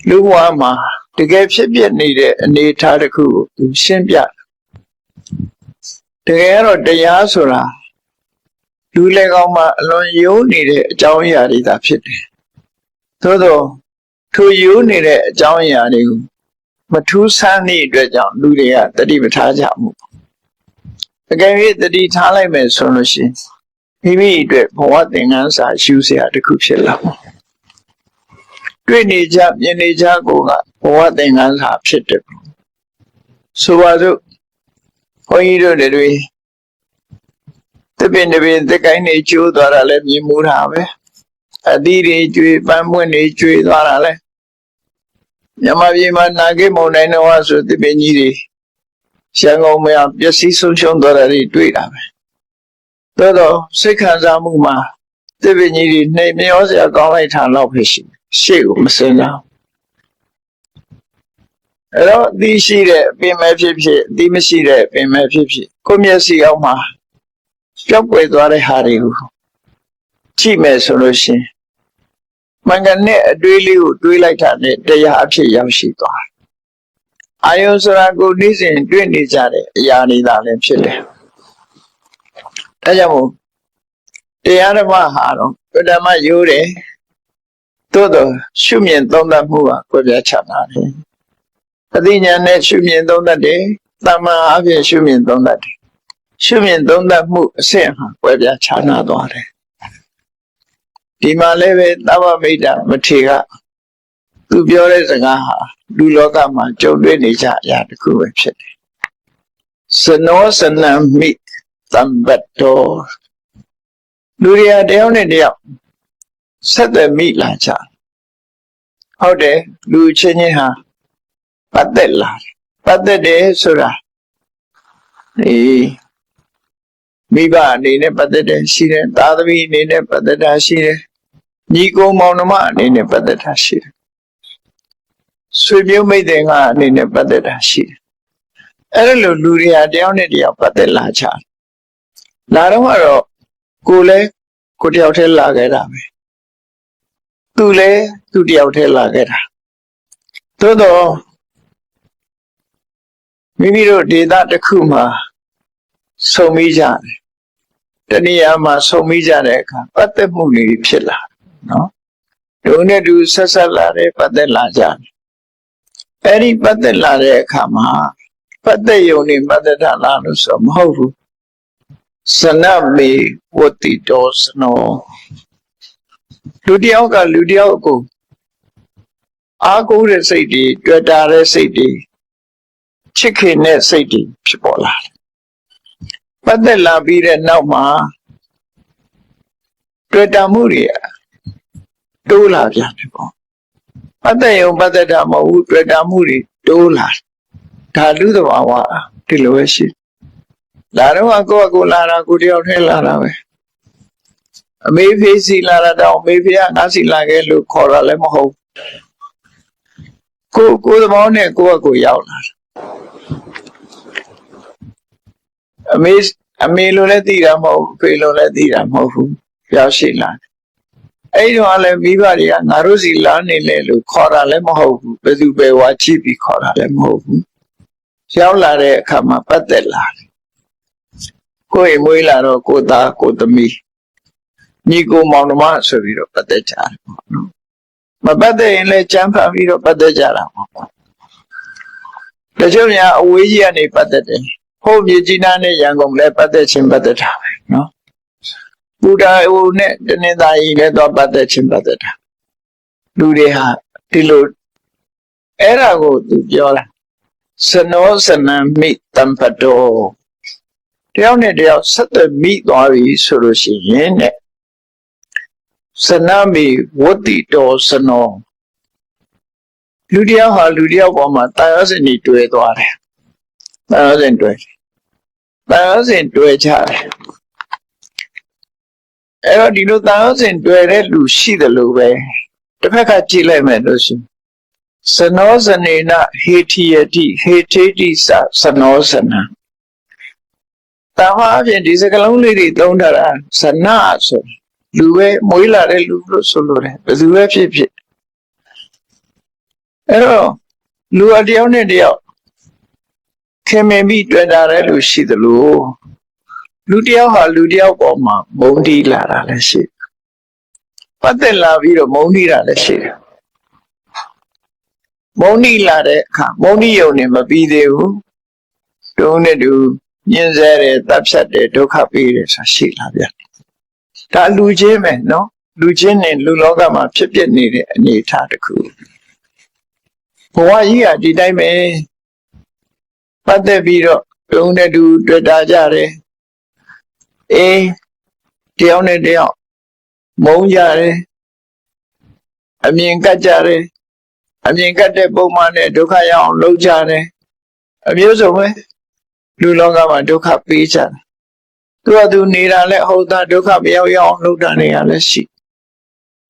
လူဘဝမှာတကယ်ဖြစ်ပြနေတဲ့အနေအထားတစ်ခုကိုသူရှင်းပြတကယ်တော့တရားဆိုတာလူလေကောင်းမှာအလွန်ယိုးနေတဲ့အကြောင်းအရာတွေသာဖြစ်တယ်သို့သောထိုယိုးနေတဲ့အကြောင်းအရာတွေကိုမထူးဆန်းသည့်အတွက်ကြောင့်လူတွေကတတိပဋ္ဌာန်ကြမှုအကယ်၍တတိထားလိုက်မယ်ဆိုလို့ရှိရင်မိမိအတွက်ဘဝသင်္ကန်းစာရှုစရာတစ်ခုဖြစ်လာမှာတွေ့နေကြမြင်နေကြကိုကဘဝသင်္ကန်းစာဖြစ်တယ်ဆိုပါစို့ဘုန်းကြီးတို့တွေတပင်တပင်သကိုင်းနေကျိုးသွားတာလည်းမြင်မှုတာပဲအသီးတွေကျွေးပန်းပွင့်တွေကျွေးသွားတာလည်းမြန်မာပြည်မှာနာဂိမုန်တိုင်းတော့ဆိုတပင်ကြီးတွေရန်ကုန်မှာပျက်စီးဆုံးရှုံးသွားတာတွေတွေ့တာပဲသို့တော့စိတ်ခံစားမှုမှာတပင်ကြီးတွေနှိမ်မျောစရာကောင်းလိုက်တာတော့ဖြစ်ရှိရှေ့ကိုမစင်တော့အဲ့တော့အသီးရှိတဲ့အပင်မဲ့ဖြစ်ဖြစ်အသီးမရှိတဲ့အပင်မဲ့ဖြစ်ဖြစ်ကိုမျက်စိအောက်မှာကြောက်ွယ်သွားတဲ့ဟာတွေကိုကြည့်မယ်ဆိုလို့ရှိရင်မင်္ဂနဲ့အတွေးလေးကိုတွေးလိုက်တာနဲ့တရားအဖြစ်ရောက်ရှိသွားတယ်အာယုဆိုတာကိုနေ့စဉ်တွေ့နေကြတဲ့အရာတွေသာလည်းဖြစ်တယ်ဒါကြောင့်မို့တရားဓမ္မဟာတော့ဓမ္မရိုးတယ်သို့တော့ရှုမြင်သုံးသပ်မှုကကိုယ်ပြချတာတယ်အသိဉာဏ်နဲ့ရှုမြင်သုံးသပ်တယ်တမ္မာအဖြစ်ရှုမြင်သုံးသပ်တယ်ရှုမြင်သုံးသပ်မှုအဆင့်ဟာကိုယ်ပြချနာသွားတယ်ဒီမှာလည်းပဲသဗ္ဗမိတ္တမထေရသူပြောတဲ့စကားဟာလူလောကမှာကြုံတွေ့နေကြအရာတစ်ခုပဲဖြစ်တယ်စနောစနံမိသံဘတ်တော်လူတွေတယောက်နဲ့တယောက်ဆက်သွယ်မိလာကြဟုတ်တယ်လူချင်းချင်းဟာပတ်သက်လာတယ်ပတ်သက်တယ်ဆိုတာဒီမိဘအနေနဲ့ပတ်သက်တယ်ရှိတယ်သားသမီးအနေနဲ့ပတ်သက်တာရှိတယ်ညီကိုမောင်နှမအနေနဲ့ပတ်သက်တာရှိတယ်ဆွေမျိုးမိတ်တင်ကအနေနဲ့ပတ်သက်တာရှိတယ်အဲ့လိုလူတွေဟာတယောက်နဲ့တယောက်ပတ်သက်လာကြလာတော့ကတော့ကိုလည်းကိုတယောက်တည်းလာခဲ့တာပဲသူလည်းသူတယောက်တည်းလာခဲ့တာသို့တော့မိမိတို့ဒေသတစ်ခုမှာဆုံမိကြတယ်တနည်းအားမှာဆုံမိကြတဲ့အခါပတ်သက်မှုတွေဖြစ်လာနော်ဒုနဲ့ဒုဆက်ဆက်လာတယ်ပတ်သက်လာကြတယ်အဲ့ဒီပတ်သက်လာတဲ့အခါမှာပတ်သက်ယုံနေပတ်သက်တာလားလို့ဆိုမဟုတ်ဘူးစနမေဝတိတောစနောလူတယောက်ကလူတယောက်ကိုအားကိုးတဲ့စိတ်တွေတွေ့တာတဲ့စိတ်တွေချစ်ခင်တဲ့စိတ်တွေဖြစ်ပေါ်လာတယ်ပတ်သက်လာပြီးတဲ့နောက်မှာတွေ့တာမှုတွေတိုးလာပြန်တယ်ပေါ့ပတ်သက်ရုံပတ်သက်တာမဟုတ်ဘူးတွေ့တာမှုတွေတိုးလာဒါလူသဘာဝဒီလိုပဲရှိလာတော့ကိုယ့်အကိုလာတာကိုတယောက်ထဲလာတာပဲအမေဖေးစီလာတော့အမေဖေးကငါစီလာခဲ့လို့ခေါ်တာလည်းမဟုတ်ကိုသဘောနဲ့ကိုယ့်အကိုရောက်လာတာအမေလိုလည်းသိတာမဟုတ်ဖေးလိုလည်းသိတာမဟုတ်ဘူးရောက်ရှိလာအဲ့တော့လည်းမိဘတွေကငါတို့စီလာနေလေလို့ခေါ်တာလည်းမဟုတ်ဘူးဘယ်သူပဲဝါကြည့်ပြီးခေါ်တာလည်းမဟုတ်ဘူးရောက်လာတဲ့အခါမှာပတ်သက်လာတယ်ကိုယ်မွေးလာတော့ကိုသားကိုသမီးညီကိုမောင်နှမဆိုပြီးတော့ပတ်သက်ကြတယ်ပေါ့နော်မပတ်သက်ရင်လည်းကြမ်းဖန်ပြီးတော့ပတ်သက်ကြတာပေါ့တချို့များအဝေးကြီးကနေပတ်သက်တယ်ဟိုမြေကြီးနားနဲ့ရန်ကုန်လည်းပတ်သက်ခြင်းပတ်သက်တာပဲနော်ဘုရားဟိုနဲ့တနင်္သာရီလည်းတော့ပတ်သက်ခြင်းပတ်သက်တာလူတွေဟာဒီလိုအဲ့ဒါကိုသူပြောတာစနောစနံမိတံပတောတယောက်နဲ့တယောက်ဆက်သွယ်မိသွားပြီဆိုလို့ရှိရင်တဲ့စနမိဝတ္တိတောစနောလူတယောက်ဟာလူတယောက်ပေါ်မှာတာယောစင်ကြီးတွေ့သွားတယ်တာယောစင်တွေ့ကြတယ်အဲ့တော့ဒီလိုတာယောစင်တွေ့တဲ့လူရှိတယ်လို့ပဲတစ်ဖက်ကကြည့်လိုက်မယ်လို့ရှိရင်စနောစနေနဟေတိယတိဟေထေတိစနောစနံတာမအပြင်ဒီစကလုံးလေးတွေသုံးထားတာစနဆိုလူပဲမွေးလာတဲ့လူလို့ဆိုလို့တယ်ဘယ်သူပဲဖြစ်ဖြစ် အဲ့တော့လူအတယောက်နဲ့တယောက်ခင်မင်ပြီးတွေ့တာတဲ့လူရှိသလိုလူတယောက်ဟာလူတယောက်ပေါ်မှာမုန်းတီးလာတာလည်းရှိတယ်ပတ်သက်လာပြီးတော့မုန်းတီးတာလည်းရှိတယ်မုန်းတီးလာတဲ့အခါမုန်းတီးရုံနဲ့မပြီးသေးဘူးတုံးနဲ့တူညှင်းဆဲတယ်တပ်ဖြတ်တယ်ဒုက္ခပေးတယ်ဆိုတာရှိလာပြန်ဒါလူချင်းပဲနော်လူချင်းနဲ့လူလောကမှာဖြစ်ပျက်နေတဲ့အနေအထားတစ်ခုဘဝကြီးကဒီတိုင်းပဲပတ်သက်ပြီးတော့တုံးနဲ့တူတွေ့တာကြတယ်အေးတယောက်နဲ့တယောက်မုန်းကြတယ်အမြင်ကတ်ကြတယ်အမြင်ကတ်တဲ့ပုံမှန်နဲ့ဒုက္ခရအောင်လုပ်ကြတယ်အမျိုးစုံပဲလူလောကမှာဒုက္ခပေးကြတယ်သူကသူနေတာလဲဟုတ်တာဒုက္ခမရောက်ရအောင်လုပ်တာနေရလဲရှိ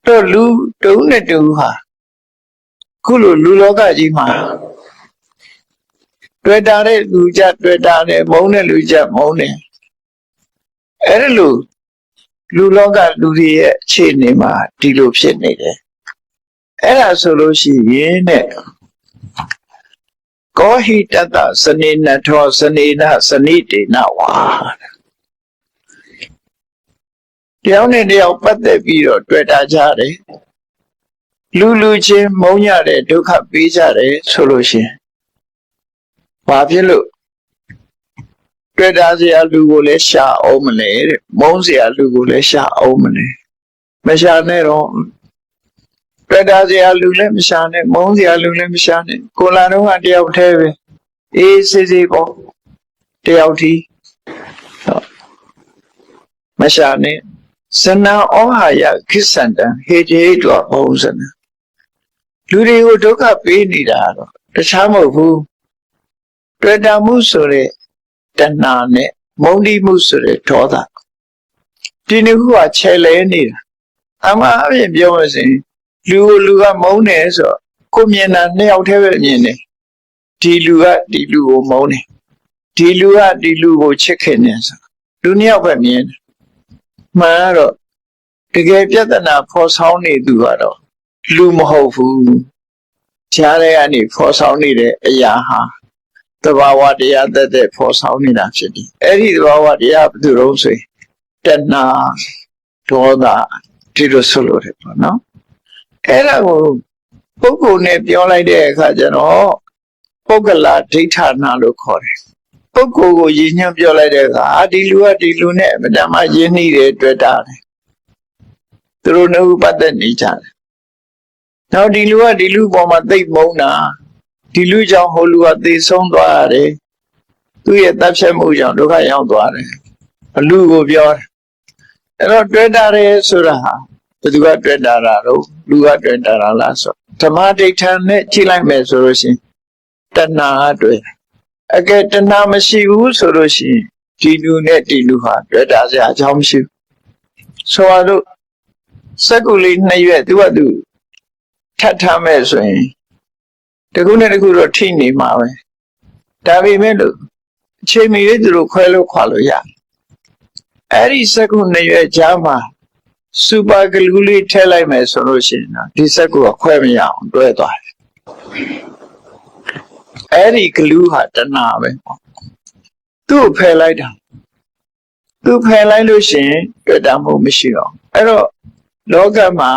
တော့လူတုံးနဲ့တူဟာခုလိုလူလောကကြီးမှာတွေ့တာတဲ့လူကြတွေ့တာတဲ့မုန်းတဲ့လူကြမုန်းတယ်အဲ့ဒါလူလောကလူတွေရဲ့အခြေအနေမှာဒီလိုဖြစ်နေတယ်အဲ့ဒါဆိုလို့ရှိရင်တဲ့ကောဟိတတစနေနထောစနေနစနိတေနဝါတယောက်နဲ့တယောက်ပတ်သက်ပြီးတော့တွေ့တာကြတယ်လူချင်းမုန်းကြတယ်ဒုက္ခပေးကြတယ်ဆိုလို့ရှိရင်ဘာဖြစ်လို့တွေ့တာစရာလူကိုလည်းရှာအောင်မလဲတဲ့မုန်းစရာလူကိုလည်းရှာအောင်မလဲမရှာနဲ့တော့တွေ့တာစရာလူလည်းမရှာနဲ့မုန်းစရာလူလည်းမရှာနဲ့ကိုလာတော့ကတယောက်တည်းပဲအေးစေးစေးပေါ့တယောက်တည်းမရှာနဲ့စနံဩဟာယခိစ္ဆန္တံဟေတေတောဘုံစနံလူတွေကိုဒုက္ခပေးနေတာတော့တခြားမဟုတ်ဘူးတွေ့တာမှုဆိုတဲ့တဏှာနဲ့မုန်းတိမှုဆိုတဲ့ဒေါသဒီနှစ်ခုကခြေလဲနေတာအမှန်အပြင်ပြောမှဆိုရင်လူကမုန်းတယ်ဆိုတော့ကိုမြင်တာနှစ်ယောက်တည်းပဲမြင်တယ်ဒီလူကဒီလူကိုမုန်းတယ်ဒီလူကဒီလူကိုချစ်ခင်တယ်ဆိုလူနှစ်ယောက်ပဲမြင်တယ်မှန်တော့တကယ်ပြဿနာဖော်ဆောင်နေသူကတော့လူမဟုတ်ဘူးခြားတဲ့ကနေဖော်ဆောင်နေတဲ့အရာဟာသဘာဝတရားသက်ဖော်ဆောင်နေတာဖြစ်တယ်အဲ့ဒီသဘာဝတရားဘယ်သူတော့ဆိုရင်တဏှာဒေါသဒီလိုဆိုလို့တယ်ပေါ့နော်အဲ့ဒါကိုပုဂ္ဂိုလ်နဲ့ပြောလိုက်တဲ့အခါကျတော့ပုဂ္ဂလာဒိဋ္ဌာနာလို့ခေါ်တယ်ပုဂ္ဂိုလ်ကိုရည်ညွှန်းပြောလိုက်တဲ့အခါဒီလူကဒီလူနဲ့အမှန်တမ်းရင်းနှီးတယ်တွေ့တာတယ်သူတို့နှစ်ဦးပတ်သက်နေကြတယ်နောက်ဒီလူကဒီလူပေါ်မှာသိပ်မုန်းတာဒီလူကြောင့်ဟိုလူကသေဆုံးသွားရတယ်သူ့ရဲ့တပ်ဖြတ်မှုကြောင့်ဒုက္ခရောက်သွားတယ်အလူကိုပြောတယ်အဲ့တော့တွေ့တာတယ်ဆိုတာဟာဘယ်သူကတွေ့တာတော့လူကတွေ့တာလားဆိုဓမ္မဒိဋ္ဌာန်နဲ့ကြည့်လိုက်မယ်ဆိုလို့ရှိရင်တဏှာတွေ့အကဲတဏှာမရှိဘူးဆိုလို့ရှိရင်ဒီလူနဲ့ဒီလူဟာတွေ့တာစရာအကြောင်းမရှိဘူးဆိုတော့စက္ကူလေးနှစ်ရွက်သူကသူထပ်ထားမဲ့ဆိုရင်တခုနဲ့တခုတော့ထိနေမှာပဲဒါပေမဲ့လို့အချိန်မီလေးသူတို့ခွဲလို့ခွာလို့ရအဲ့ဒီစက္ကူနှစ်ရွက်ကြားမှာစူပါဂလူးလေးထည့်လိုက်မယ်ဆိုလို့ရှိရင်ဒီစက္ကူကခွဲမရအောင်တွဲသွားတယ်အဲ့ဒီဂလူးဟာတဏှာပဲပေါ့သူ့ကိုဖယ်လိုက်တာသူဖယ်လိုက်လို့ရှိရင်တွေ့တာမှုမရှိတော့အဲ့တော့လောကမှာ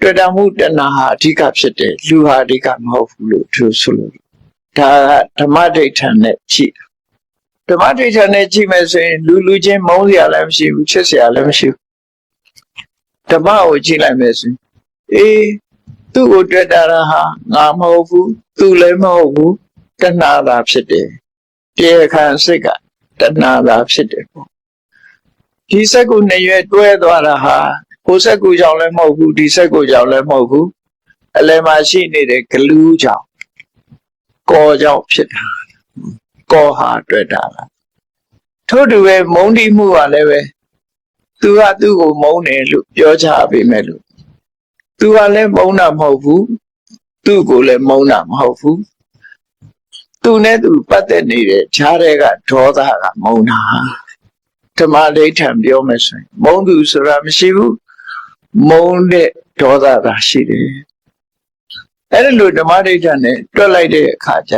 တွေ့တာမှုတဏှာဟာအဓိကဖြစ်တယ်လူဟာအဓိကမဟုတ်ဘူးလို့သူဆိုလို့ဒါကဓမ္မဒိဋ္ဌာန်နဲ့ကြည့်ဓမ္မဒိဋ္ဌာန်နဲ့ကြည့်မယ်ဆိုရင်လူချင်းမုန်းစရာလည်းမရှိဘူးချစ်စရာလည်းမရှိဘူးဓမ္မကိုကြည့်လိုက်မယ်ဆိုရင်အေးသူ့ကိုတွေ့တာဟာငါမဟုတ်ဘူးသူလည်းမဟုတ်ဘူးတဏှာသာဖြစ်တယ်တရားခံစိတ်ကတဏှာသာဖြစ်တယ်ပေါ့ဒီစက္ကူနှစ်ရွက်တွဲသွားတာဟာဟိုစက္ကူကြောင့်လည်းမဟုတ်ဘူးဒီစက္ကူကြောင့်လည်းမဟုတ်ဘူးအလယ်မှာရှိနေတဲ့ဂလူးကြောင့်ကောကြောင့်ဖြစ်တာကောဟာတွေ့တာလားထို့တူပဲမုန်းတိမှုကလည်းပဲသူကသူ့ကိုမုန်းတယ်လို့ပြောချပေမဲ့လို့သူကလည်းမုန်းတာမဟုတ်ဘူးသူ့ကိုလည်းမုန်းတာမဟုတ်ဘူးသူနဲ့သူပတ်သက်နေတဲ့ခြားတဲ့ကဒေါသကမုန်းတာဓမ္မဒိဋ္ဌံပြောမယ်ဆိုရင်မုန်းသူဆိုတာမရှိဘူးမုန်းတဲ့ဒေါသသာရှိတယ် အဲ့ဒီလိုဓမ္မဒိဋ္ဌာနဲ့တွက်လိုက်တဲ့အခါကျ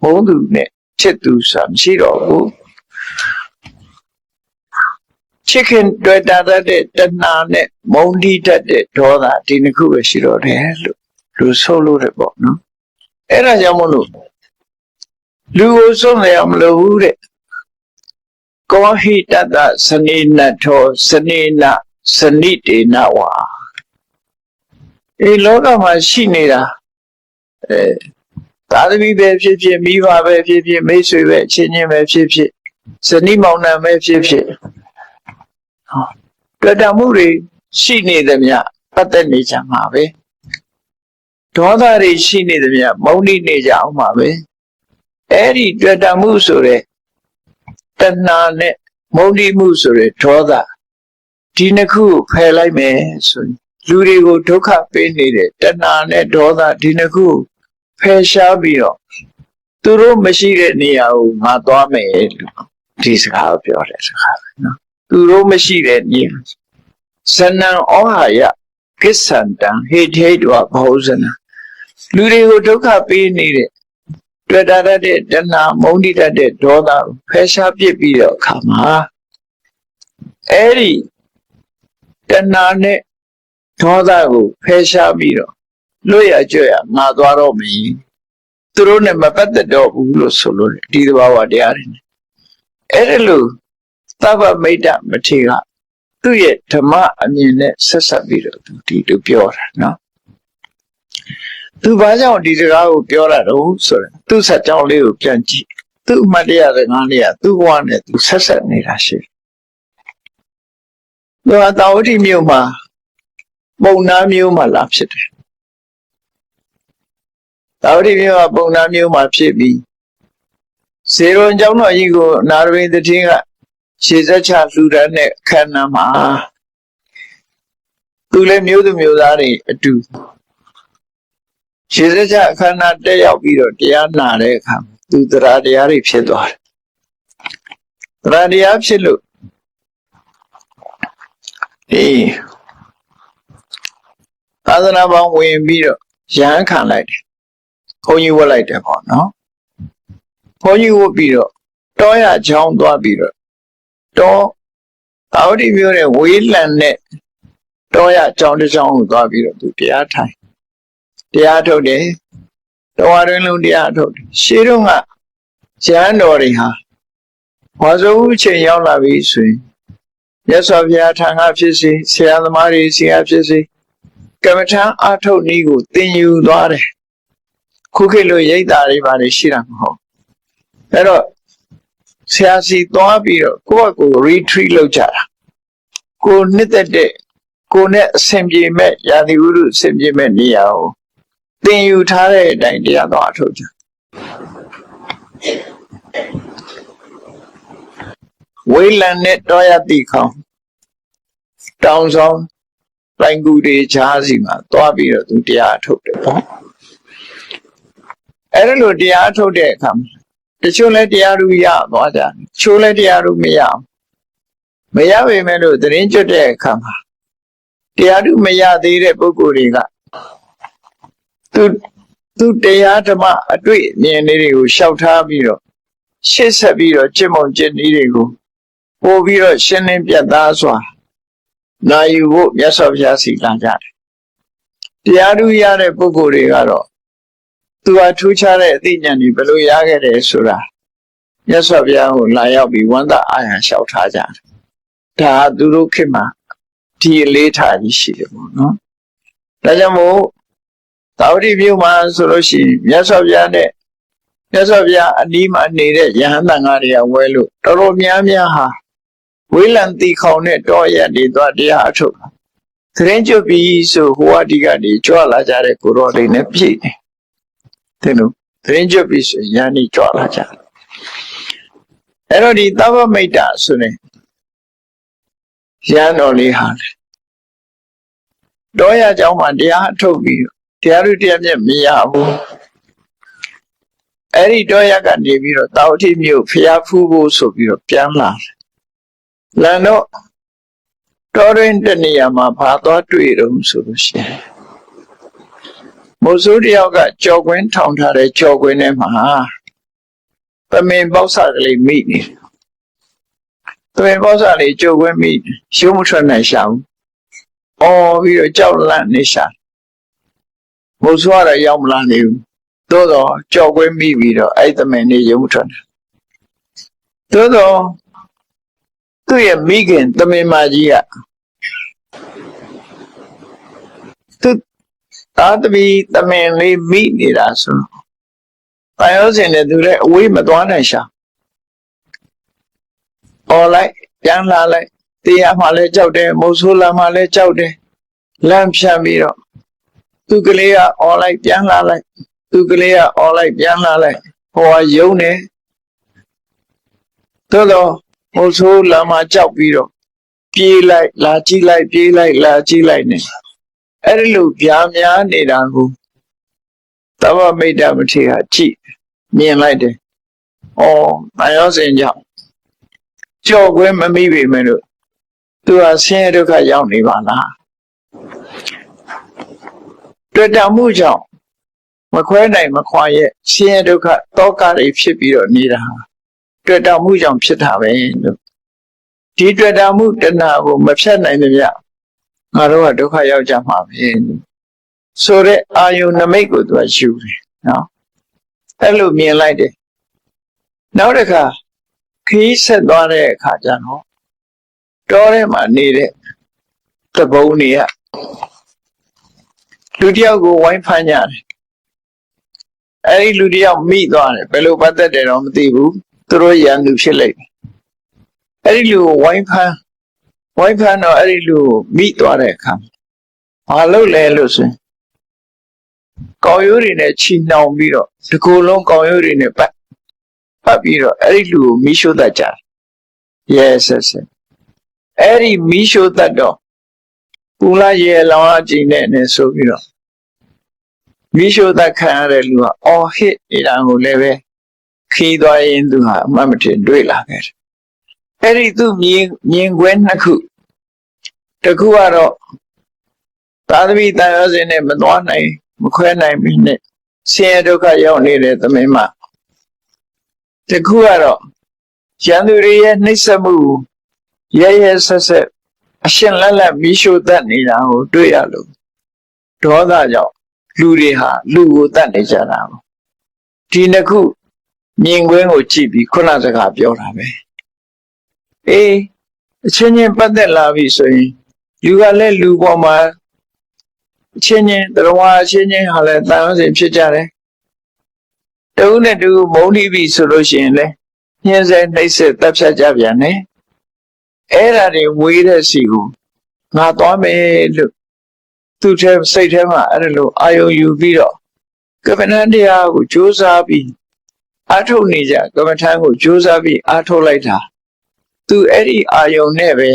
မုန်းသူနဲ့ချစ်သူဆိုတာမရှိတော့ဘူးချစ်ခင်တွေ့တာတဲ့တဏှာနဲ့မုန်းတိတတ်တဲ့ဒေါသဒီနှစ်ခုပဲရှိတော့တယ်လို့လူဆိုလို့တယ်ပေါ့နော်အဲ့ဒါကြောင့်မလို့လူကိုဆုံးရမလို့ဘူးတဲ့ကောဟိတတစနေနထောစနေနစနိတေနဝါဒီလောကမှာရှိနေတာသာသမီပဲဖြစ်ဖြစ်မိဘပဲဖြစ်ဖြစ်မိတ်ဆွေပဲချင်းချင်းပဲဖြစ်ဖြစ်ဇနီးမောင်နှံပဲဖြစ်ဖြစ်တွေ့တာမှုတွေရှိနေသမျှပတ်သက်နေကြမှာပဲဒေါသတွေရှိနေသမျှမုန်းတိနေကြအောင်မှာပဲအဲ့ဒီတွေ့တာမှုဆိုတဲ့တဏှာနဲ့မုန်းတိမှုဆိုတဲ့ဒေါသဒီနှစ်ခုကိုဖယ်လိုက်မယ်ဆိုရင်လူတွေကိုဒုက္ခပေးနေတဲ့တဏှာနဲ့ဒေါသဒီနှစ်ခုဖယ်ရှားပြီးတော့သူတို့မရှိတဲ့နေရာကိုငါသွားမယ်လို့ဒီစကားကိုပြောတဲ့စကားပဲနော်သူတို့မရှိတဲ့နေရာဇဏံဩဟာယကိစ္ဆန္တံဟိဋ္ဌိတောဘောဇနလူတွေကိုဒုက္ခပေးနေတဲ့တွေ့တာတဲ့တဏှာမုန်းတိတတ်တဲ့ဒေါသကိုဖယ်ရှားပစ်ပြီးတော့အခါမှာအဲ့ဒီတဏှာနဲ့ဒေါသကိုဖယ်ရှားပြီးတော့လွတ်ရကြွရငါသွားတော့မယ်သူတို့နဲ့မပတ်သက်တော့ဘူးလို့ဆိုလို့ဒီသဘာဝတရားတွေအဲ့ဒါလို့သဗ္ဗမိတ္တမထေရသူ့ရဲ့ဓမ္မအမြင်နဲ့ဆက်ဆက်ပြီးတော့ဒီလိုပြောတာနော်သူဘာကြောင့်ဒီစကားကိုပြောတာတော့ဆိုရင်သူ့ဆက်ကြောင်းလေးကိုပြန်ကြည့်သူ့အမှတ်တရစကားလေးကသူ့ဘဝနဲ့သူဆက်ဆက်နေတာရှိတယ်သူကတာဝတိမြို့မှာပုံနာမျိုးမှာလာဖြစ်တယ်တာဝတိမြို့ကပုံနာမျိုးမှာဖြစ်ပြီးဇေရွန်ကျောင်းတော်ကြီးကိုနာရဝိသတိကခြေဆက်ချလှူဒန်းတဲ့အခမ်းအနားမှာသူလည်းမျိုးသူမျိုးသားတွေအတူခြေဆက်ချအခမ်းအနားတက်ရောက်ပြီးတော့တရားနာတဲ့အခါသူတရားတရားတွေဖြစ်သွားတယ်တရားတရားဖြစ်လို့သာသနာပေါင်းဝင်ပြီးတော့ရဟန်းခံလိုက်တယ်ဘုန်းကြီးဝတ်လိုက်တယ်ပေါ့နော်ဘုန်းကြီးဝတ်ပြီးတော့တောရချောင်းသွားပြီးတော့တောတာဝတိမျိုးနဲ့ဝေးလံနဲ့တောရချောင်းတစ်ချောင်းကိုသွားပြီးတော့သူတရားထိုင်တရားထုတ်တယ်တော်ဝါတွင်လုံးတရားထုတ်တယ်ရှေးတုန်းကရဟန်းတော်တွေဟာဝါဆိုအချိန်ရောက်လာပြီဆိုရင်မြတ်စွာဘုရားထံကဖြစ်စေဆရာသမားတွေဆီကဖြစ်စေကမ္မထံအထုတ်နည်းကိုသင်ယူသွားတယ်ခုခေတ်လိုရိပ်သာတွေပါနေရှိတာမဟုတ်အဲ့တော့ဆရာစီသွားပြီးတော့ကိုယ့်အကို retreat လုပ်ကြတာကိုနှစ်သက်တဲ့ကိုနဲ့အဆင်ပြေမဲ့ရာသီဥတုအဆင်ပြေမဲ့နေရာကိုသင်ယူထားတဲ့အတိုင်းတရားတော်အထုတ်ကြဝေးလံနဲ့တော်ရတိခေါင်းတောင်ဆောင်လိုင်ကူတွေချားစီမှာသွားပြီးတော့သူတရားထုတ်တယ်ပေါ့အဲ့ဒါလို့တရားထုတ်တဲ့အခါတချို့လဲတရားသူရသွားကြတယ်ချို့လဲတရားသူမရပေမဲ့လို့သတင်းကျွတ်တဲ့အခါမှာတရားသူမရသေးတဲ့ပုဂ္ဂိုလ်တွေကသူတရားဓမ္မအတွေ့အမြင်လေးတွေကိုရှောက်ထားပြီးတော့ရှေ့ဆက်ပြီးတော့ကျင့်မုံကျင့်နည်းတွေကိုပို့ပြီးတော့ရှင်းလင်းပြတ်သားစွာနာယူဖို့မြတ်စွာဘုရားစီလာကြတယ်တရားသူရတဲ့ပုဂ္ဂိုလ်တွေကတော့သူဟာထူးခြားတဲ့အသိဉာဏ်တွေဘယ်လိုရခဲ့တယ်ဆိုတာမြတ်စွာဘုရားကိုလာရောက်ပြီးဝန္တာအာရလျှောက်ထားကြတယ်ဒါဟာသူတို့ခေတ်မှာဒီအလေးထားကြီးရှိတယ်ပေါ့နော်ဒါကြောင့်မို့တာဝတိမြို့မှာဆိုလို့ရှိရင်မြတ်စွာဘုရားနဲ့မြတ်စွာဘုရားအနီးမှာနေတဲ့ယဟန်တန်ဃာတွေကဝဲလို့တော်တော်များများဟာဝေးလံတီခေါင်နဲ့တောရက်တွေသွားတရားအထုတ်သတင်းကျွတ်ပြီးဆိုဟိုအဒီကနေကြွလာကြတဲ့ကိုတော်လေးနဲ့ပြည့်တယ်လို့သတင်းကျွတ်ပြီးဆိုရန်နေကြွလာကြအဲ့တော့ဒီသဗ္ဗမိတ္တဆိုနေရန်တော်လေးဟာတောရเจ้าမှာတရားအထုတ်ပြီးတရားလူတရားမြတ်မရဘူးအဲ့ဒီတောရကနေပြီးတော့တာဝတိမြို့ဖျားဖူးဖို့ဆိုပြီးတော့ပြန်လာလန်တော့တော်ရင်တနေရာမှာဘာသွားတွေ့တော့ဆိုလို့ရှိရင် မိုးစိုးတယောက်ကကြော်ကွင်းထောင်ထားတဲ့ကြော်ကွင်းထဲမှာသမင်ပေါက်စကလေးမိနေသမင်ပေါက်စလေးကြော်ကွင်းမိရုံးမထွက်နိုင်ရှာဘူးအော်ပြီးတော့ကြောက်လန့်နေရှာမိုးစိုးကတော့ရောက်မလာနေဘူးသို့တော့ကြော်ကွင်းမိပြီးတော့အဲ့သမင်လေးရုံးမထွက်နိုင်သို့တော့သူ့ရဲ့မိခင်သမင်မကြီးကသူသားသမီးသမင်လေးမိနေတာဆိုတန်ရောစင်နဲ့သူလည်းအဝေးမသွားနိုင်ရှာအော်လိုက်ပြန်လာလိုက်တရားမှလည်းကြောက်တယ်မိုးဆိုးလာမှလည်းကြောက်တယ်လမ်းဖြတ်ပြီးတော့သူကလေးကအော်လိုက်ပြန်လာလိုက်သူကလေးကအော်လိုက်ပြန်လာလိုက်ဟိုကယုံနေသို့တော့မိုးဆိုးလာမှကြောက်ပြီးတော့ပြေးလိုက်လာကြည့်လိုက်ပြေးလိုက်လာကြည့်လိုက်နေအဲ့ဒီလိုပြားများနေတာကိုသဗ္ဗမိတ်တမထေရကြည့်မြင်လိုက်တယ်။အော်တန်ရောစင်ကြောင့်ကြော်ခွင်းမမိပေမဲ့လို့သူဟာဆင်းရဲဒုက္ခရောက်နေပါလား။တွေ့တာမှုကြောင့်မခွဲနိုင်မခွာရဲ့ဆင်းရဲဒုက္ခတောကတွေဖြစ်ပြီးတော့နေတာတွေ့တာမှုကြောင့်ဖြစ်တာပဲလို့ဒီတွေ့တာမှုတဏှာကိုမဖြတ်နိုင်ကြဗျငါတို့ကဒုက္ခရောက်ကြမှာပဲဆိုတဲ့အာယုနမိတ်ကိုသူကယူတယ်နော်အဲ့လိုမြင်လိုက်တယ်နောက်တစ်ခါခီးဆက်သွားတဲ့အခါကျတော့တောထဲမှာနေတဲ့သဘုံတွေကလူတယောက်ကိုဝိုင်းဖမ်းကြတယ်အဲ့ဒီလူတယောက်မိသွားတယ်ဘယ်လိုပတ်သက်တယ်တော့မသိဘူးသူတို့ရန်သူဖြစ်လိုက်တယ်အဲ့ဒီလူကိုဝိုင်းဖမ်းတော့အဲ့ဒီလူကိုမိသွားတဲ့အခါဘာလုပ်လဲလို့ဆိုရင်ကောင်းရိုးတွေနဲ့ချီနှောင်ပြီးတော့ဒီကိုယ်လုံးကောင်းရိုးတွေနဲ့ပတ်ပြီးတော့အဲ့ဒီလူကိုမိရှို့တတ်ကြတယ် yes အဲ့ဒီမိရှို့တတ်တော့ပူလာရေလောင်အကြည့်နဲ့ဆိုပြီးတော့မိရှို့တတ်ခံရတဲ့လူကအော်ဟစ်နေတာကိုလည်းပဲခီးသွားရင်သူဟာအမှတ်မထင်တွေ့လာခဲ့တယ်အဲ့ဒီသူမြင်ကွဲနှစ်ခုတစ်ခုကတော့သာသမီတန်ရောစင်နဲ့မသွားနိုင်မခွဲနိုင်ပြီနဲ့ဆင်းရဲဒုက္ခရောက်နေတဲ့သမင်မတစ်ခုကတော့ရန်သူတွေရဲ့နှိပ်စက်မှုရဲဆက်ဆက်အရှင်လက်လက်မီးရှို့တတ်နေတာကိုတွေ့ရလို့ဒေါသကြောင့်လူတွေဟာလူကိုတတ်နေကြတာဒီနှစ်ခုမြင်ကွင်းကိုကြည့်ပြီးခုနစကားပြောတာပဲအေးအချင်းချင်းပတ်သက်လာပြီဆိုရင်လူကလည်းလူပေါ်မှာအချင်းချင်းတရားအချင်းချင်းဟာလည်းတန်ရုံးစင်ဖြစ်ကြတယ်တဦးနဲ့တူမုန်းတီးပြီဆိုလို့ရှိရင်လည်းညှင်းဆဲနှိပ်စက်တပ်ဖြတ်ကြပြန်တယ်အဲ့ဒါတွေဝေးတဲ့စီကိုငါသွားမယ်လို့သူ့ထဲစိတ်ထဲမှာအဲ့လိုအာယုံယူပြီးတော့ကမ္မဋ္ဌာန်းတရားကိုကြိုးစားပြီးအားထုတ်နေကြကမ္မဋ္ဌာန်းကိုကြိုးစားပြီးအားထုတ်လိုက်တာသူအဲ့ဒီအာယုံနဲ့ပဲ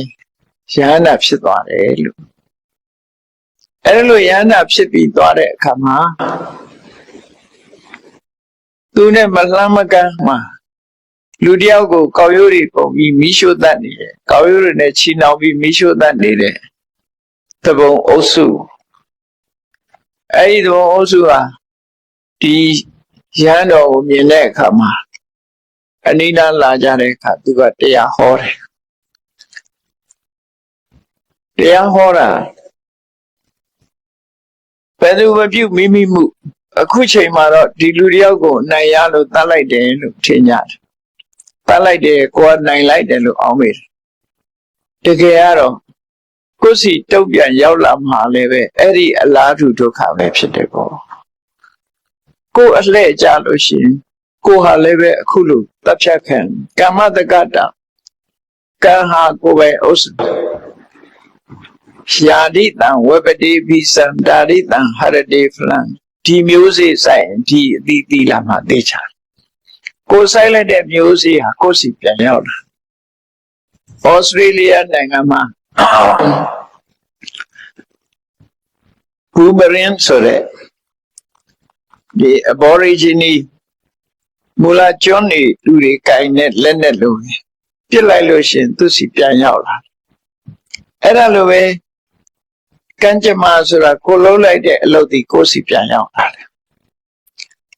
ယဟန္တာဖြစ်သွားတယ်လို့အဲ့လိုယဟန္တာဖြစ်ပြီးသွားတဲ့အခါမှာသူနဲ့မလှမ်းမကမ်းမှာလူတယောက်ကိုကောက်ရိုးတွေပုံပြီးမိရှို့တတ်နေတယ်ကောက်ရိုးတွေနဲ့ချီနှောင်ပြီးမိရှို့တတ်နေတဲ့သဘုံအုပ်စုအဲ့ဒီသဘုံအုပ်စုဟာဒီရဟန်းတော်ကိုမြင်တဲ့အခါမှာအနိဒာလာကြတဲ့အခါသူကတရားဟောတယ်တရားဟောတာဘယ်သူမပြုမိမိမှုအခုချိန်မှာတော့ဒီလူတယောက်ကိုနိုင်ရလို့တတ်လိုက်တယ်လို့ထင်ကြတယ်တတ်လိုက်တယ်ကိုယ်ကနိုင်လိုက်တယ်လို့အောင်းမိတယ်တကယ်ကတော့ကိုယ်စီတုတ်ပြန်ရောက်လာမှလည်းပဲအဲ့ဒီအလားတူဒုက္ခပဲဖြစ်တယ်ပေါ့ကိုယ်အလှည့်ကြလို့ရှိရင်ကိုယ်ဟာလည်းပဲအခုလိုတပ်ဖြတ်ခံကမ္မတက္ကတာကံဟာကိုယ်ပဲဥစ္စာယာတိတံဝပတိပိစံတာရိတံဟရတိဖလံဒီမျိုးစေ့ဆိုင်ဒီအတိတိလာမှသိချာကိုယ်ဆိုင်လိုက်တဲ့မျိုးစေ့ဟာကိုယ်စီပြန်ရောက်လာဩစတြေးလျနိုင်ငံမှာဘူမရင်ဆိုတဲ့ဒီ aborigine မူလာကျွန်းနေလူတွေကင်နဲ့လက်နဲ့လို့ပြစ်လိုက်လို့ရှင်သူစီပြန်ရောက်လာအဲ့ဒါလိုပဲ干这嘛是啦，过路来的老的过是变样来了，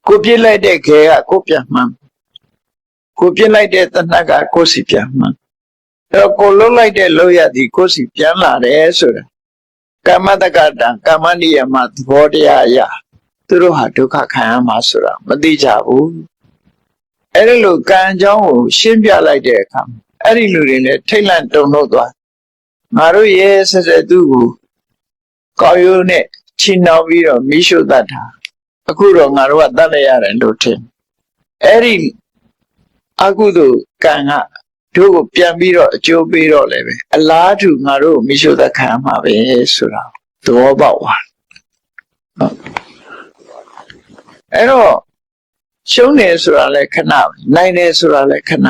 过边来的给啊过变嘛，过边来的那个过是变嘛，过路来的老呀的过是变来的是啦，干嘛的干的，干嘛的呀嘛，我的呀，都是哈都看嘛是啦，没得家务，哎，路干将我先别来的看，哎，路人嘞，太难懂了多，马路也是在都。高油呢，青岛比了米修达他，အခုတော့ငါတို့ကတတ်လိုက်ရတယ်လို့ထင်အဲ့ဒီအခုတို့ကံကတို့ကိုပြန်ပြီးတော့အကျိုးပေးတော့လည်းပဲအလားတူငါတို့မိရှုသက်ခံမှာပဲဆိုတာသဘောပေါက်သွားအဲ့တော့ရှုံးနေဆိုတာလည်းခဏနိုင်နေဆိုတာလည်းခဏ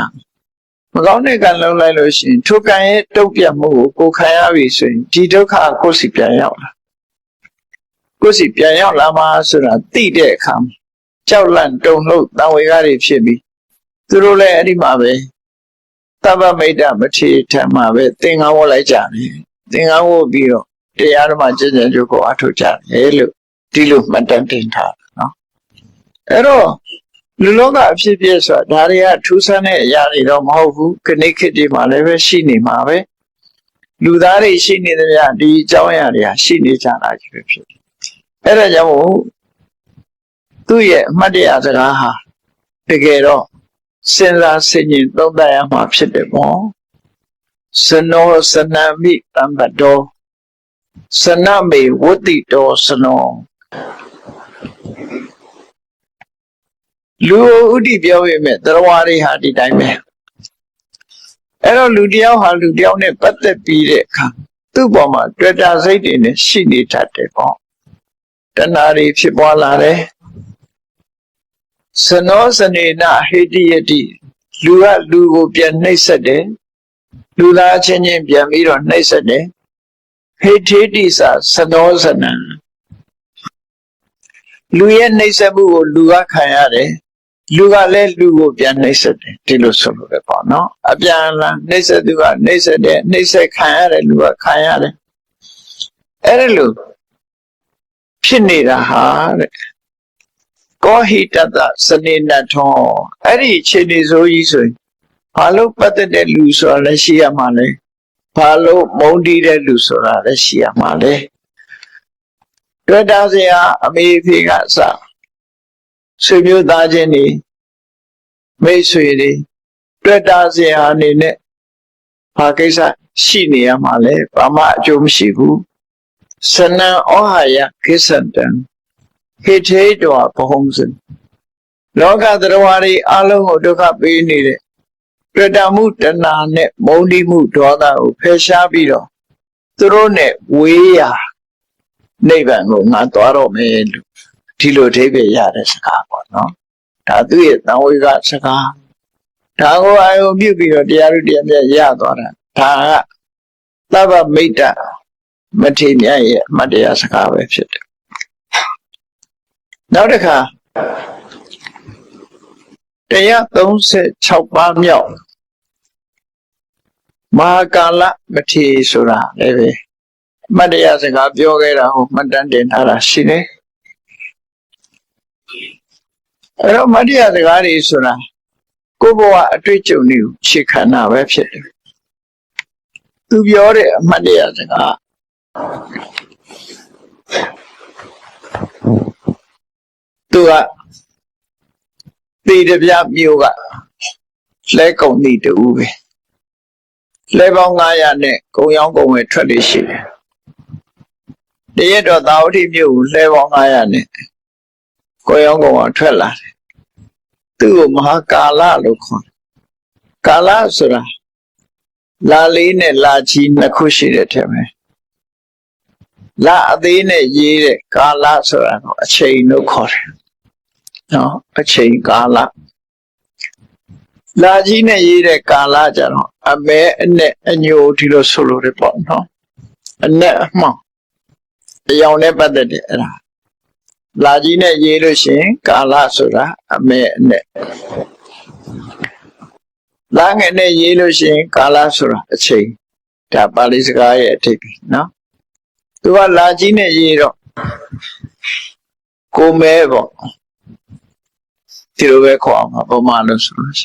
မကောင်းတဲ့ကံလုံးလိုက်လို့ရှိရင်ထိုကံရဲ့တုတ်ပြတ်မှုကိုခံရပြီဆိုရင်ဒီဒုက္ခကိုယ်စီပြန်ရောက်လာကိုယ်စီပြန်ရောက်လာမှဆိုတာသိတဲ့အခါကြောက်လန့်တုန်လှုပ်တံဝေကားတွေဖြစ်ပြီးသူတို့လည်းအဲ့ဒီမှာပဲသဗ္ဗမိတ်တမထေထံမှာပဲသင်္ကန်းဝတ်လိုက်ကြတယ်သင်္ကန်းဝတ်ပြီးတော့တရားဓမ္မကျင့်ကြံကြိုးကိုအထောက်ကြတယ်လို့ဒီလိုမှတ်တမ်းတင်ထားတယ်နော်အဲ့တော့လူလောကအဖြစ်ဖြစ်ဆိုတာဒါတွေကထူးဆန်းတဲ့အရာတွေတော့မဟုတ်ဘူးခဏခေတ်ဒီမှာလည်းပဲရှိနေမှာပဲလူသားတွေရှိနေတဲ့ဗျာဒီအကြောင်းအရာတွေဟာရှိနေကြတာကြီးပဲဖြစ်အဲ့ဒါကြောင့်မို့သူ့ရဲ့အမှတ်တရစကားဟာတကယ်တော့စဉ်းစားဆင်ခြင်သုံးသပ်ရမှာဖြစ်တယ်ပေါ့စနောစနမိတံပတောစနမေဝတ္တိတောစနောလူဥဒိပြောရမယ်တရားဝါတွေဟာဒီတိုင်းပဲအဲ့တော့လူတယောက်ဟာလူတယောက်နဲ့ပတ်သက်ပြီးတဲ့အခါသူ့ပေါ်မှာတွေ့တာစိတ်တွေနဲ့ရှိနေတတ်တယ်ပေါ့တဏှာတွေဖြစ်ပွားလာတယ်စနောစနေနာဟိတိယတိလူကလူကိုပြန်နှိပ်စက်တယ်လူသားချင်းချင်းပြန်ပြီးတော့နှိပ်စက်တယ်ဟိထေတိစစနောစနံလူရဲ့နှိပ်စက်မှုကိုလူကခံရတယ်လူကလည်းလူကိုပြန်နှိပ်စက်တယ်ဒီလိုဆိုလို့ပဲပေါ့နော်အပြန်လာနှိပ်စက်သူကနှိပ်စက်တယ်နှိပ်စက်ခံရတယ်လူကခံရတယ်အဲ့ဒါလို့ဖြစ်နေတာဟာတဲ့ကောဟိတတစနေနထောအဲ့ဒီခြေနေစိုးကြီးဆိုရင်ဘာလို့ပတ်သက်တဲ့လူဆိုတာလည်းရှိရမှာလဲဘာလို့မုန်းတီးတဲ့လူဆိုတာလည်းရှိရမှာလဲတွေ့တာစရာအမေဖေကစဆွေမျိုးသားချင်းတွေမိတ်ဆွေတွေတွေ့တာစရာအနေနဲ့ဘာကိစ္စရှိနေရမှာလဲဘာမှအကျိုးမရှိဘူးစနံဩဟာယကိစ္စတံဟိထေတောဘဟုံစံလောကသရဝါတွေအလုံးကိုဒုက္ခပေးနေတဲ့တွေ့တာမှုတဏှာနဲ့မုန်းတီးမှုဒေါသကိုဖယ်ရှားပြီးတော့သူတို့နဲ့ဝေးရာနိဗ္ဗာန်ကိုငါသွားတော့မယ်လို့ဒီလိုအဓိပ္ပာယ်ရတဲ့စကားပေါ့နော်ဒါသူ့ရဲ့သံဝေကစကားဒါကိုအာယုံပြုပြီးတော့တရားဥတရားမြတ်ရသွားတာဒါကသဗ္ဗမိတ်တမထေရရဲ့အမှတ်တရစကားပဲဖြစ်တယ်နောက်တစ်ခါ136ပါးမြောက်မဟာကာလမထေရဆိုတာလည်းပဲအမှတ်တရစကားပြောခဲ့တာဟိုမှတ်တမ်းတင်ထားတာရှိတယ်အဲ့တော့မတ္တရစကားတွေဆိုတာကိုယ်ဘဝအတွေ့အကြုံတွေကိုခြေခံတာပဲဖြစ်တယ်သူပြောတဲ့အမှတ်တရစကားသူကတိတပြမျိုးကလဲကုံတိတူပဲလဲပေါင်း900နဲ့ကုံရောင်းကုံဝယ်ထွက်လို့ရှိတယ်တရက်တော့သာဝတိမျိုးကိုလဲပေါင်း900နဲ့ကိုရောင်းကုံအောင်ထွက်လာတယ်သူ့ကိုမဟာကာလလို့ခေါ်တယ်ကာလဆိုတာလာလေးနဲ့လာကြီးနှစ်ခုရှိတဲ့ထဲမှာလာအသေးနဲ့ရေးတဲ့ကာလဆိုတာတော့အချိန်လို့ခေါ်တယ်နော်အချိန်ကာလလာကြီးနဲ့ရေးတဲ့ကာလကြတော့အမဲအနဲ့အညိုဒီလိုဆိုလို့ရပေါ့နော်အနဲ့အမှောင်အယောင်နဲ့ပတ်သက်တယ်အဲ့ဒါလာကြီးနဲ့ရေးလို့ရှိရင်ကာလဆိုတာအမဲအနဲ့လာငယ်နဲ့ရေးလို့ရှိရင်ကာလဆိုတာအချိန်ဒါပါဠိစကားရဲ့အဓိပ္ပာယ်နော် သူကလာကြီးနဲ့ရေးတော့ကိုမဲပေါ့ဒီလိုပဲခေါ်အောင်ပါပုံမှန်လို့ဆိုလို့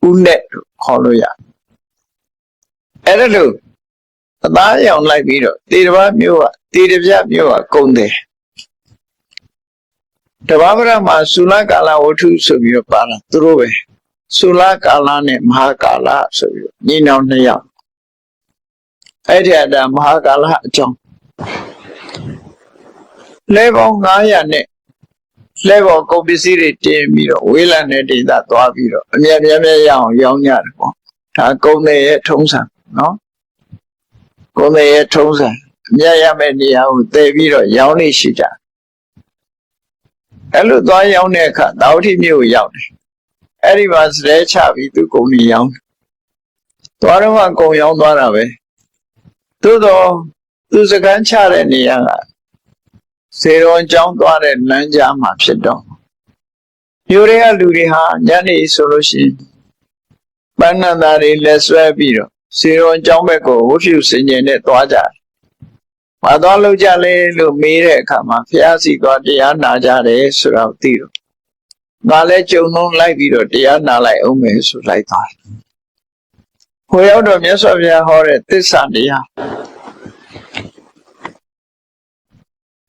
ဦးနဲ့ခေါ်လို့ရအဲ့ဒါလို့အသားရောင်လိုက်ပြီးတော့တေတဘာမျိုးကတေတပြမျိုးကကုံတယ်တဘာဝရမှာသုလကာလဝတ္ထုဆိုပြီးတော့ပါတာသူတို့ပဲသုလကာလနဲ့မဟာကာလဆိုပြီးညီနောင်နှစ်ယောက်အဲ့ဒီအတာမဟာကာလအကြောင်းလဲပေါင်း900နဲ့လဲပေါင်းကုန်ပစ္စည်းတွေတင်ပြီးတော့ဝေးလံတဲ့ဒေသသွားပြီးတော့အမြဲရအောင်ရောင်းကြတယ်ပေါ့ဒါကုန်တဲ့ရဲ့ထုံးစံနော်ကုန်တဲ့ရဲ့ထုံးစံအမြဲရမယ့်နေရာကိုတည်ပြီးတော့ရောင်းနေရှိကြအဲ့လိုသွားရောင်းတဲ့အခါတာဝတိမြို့ကိုရောက်တယ်အဲ့ဒီမှာစရဲချပြီးသူကုန်ကြီးရောင်းသွားတော့မှကုန်ရောင်းသွားတာပဲသို့တော့သူစကန်းချတဲ့နေရာကစေတော်ကျောင်းသွားတဲ့လမ်းကြားမှာဖြစ်တော့မြို့တွေကလူတွေဟာညနေဆိုလို့ရှိရင်ပန်းနန္တာတွေလက်ဆွဲပြီးတော့စေတော်ကျောင်းဘက်ကိုဝှဖြူစင်ကျင်နဲ့သွားကြတယ်။ဘာသွားလို့ကြလဲလို့မေးတဲ့အခါမှာဖျားစီသွားတရားနာကြတယ်ဆိုတော့သိတော့ငါလည်းကြုံလုံးလိုက်ပြီးတော့တရားနာလိုက်အောင်မယ်ဆိုလိုက်သွားတယ်။ဟိုရောက်တော့မြတ်စွာဘုရားဟောတဲ့သစ္စာတရား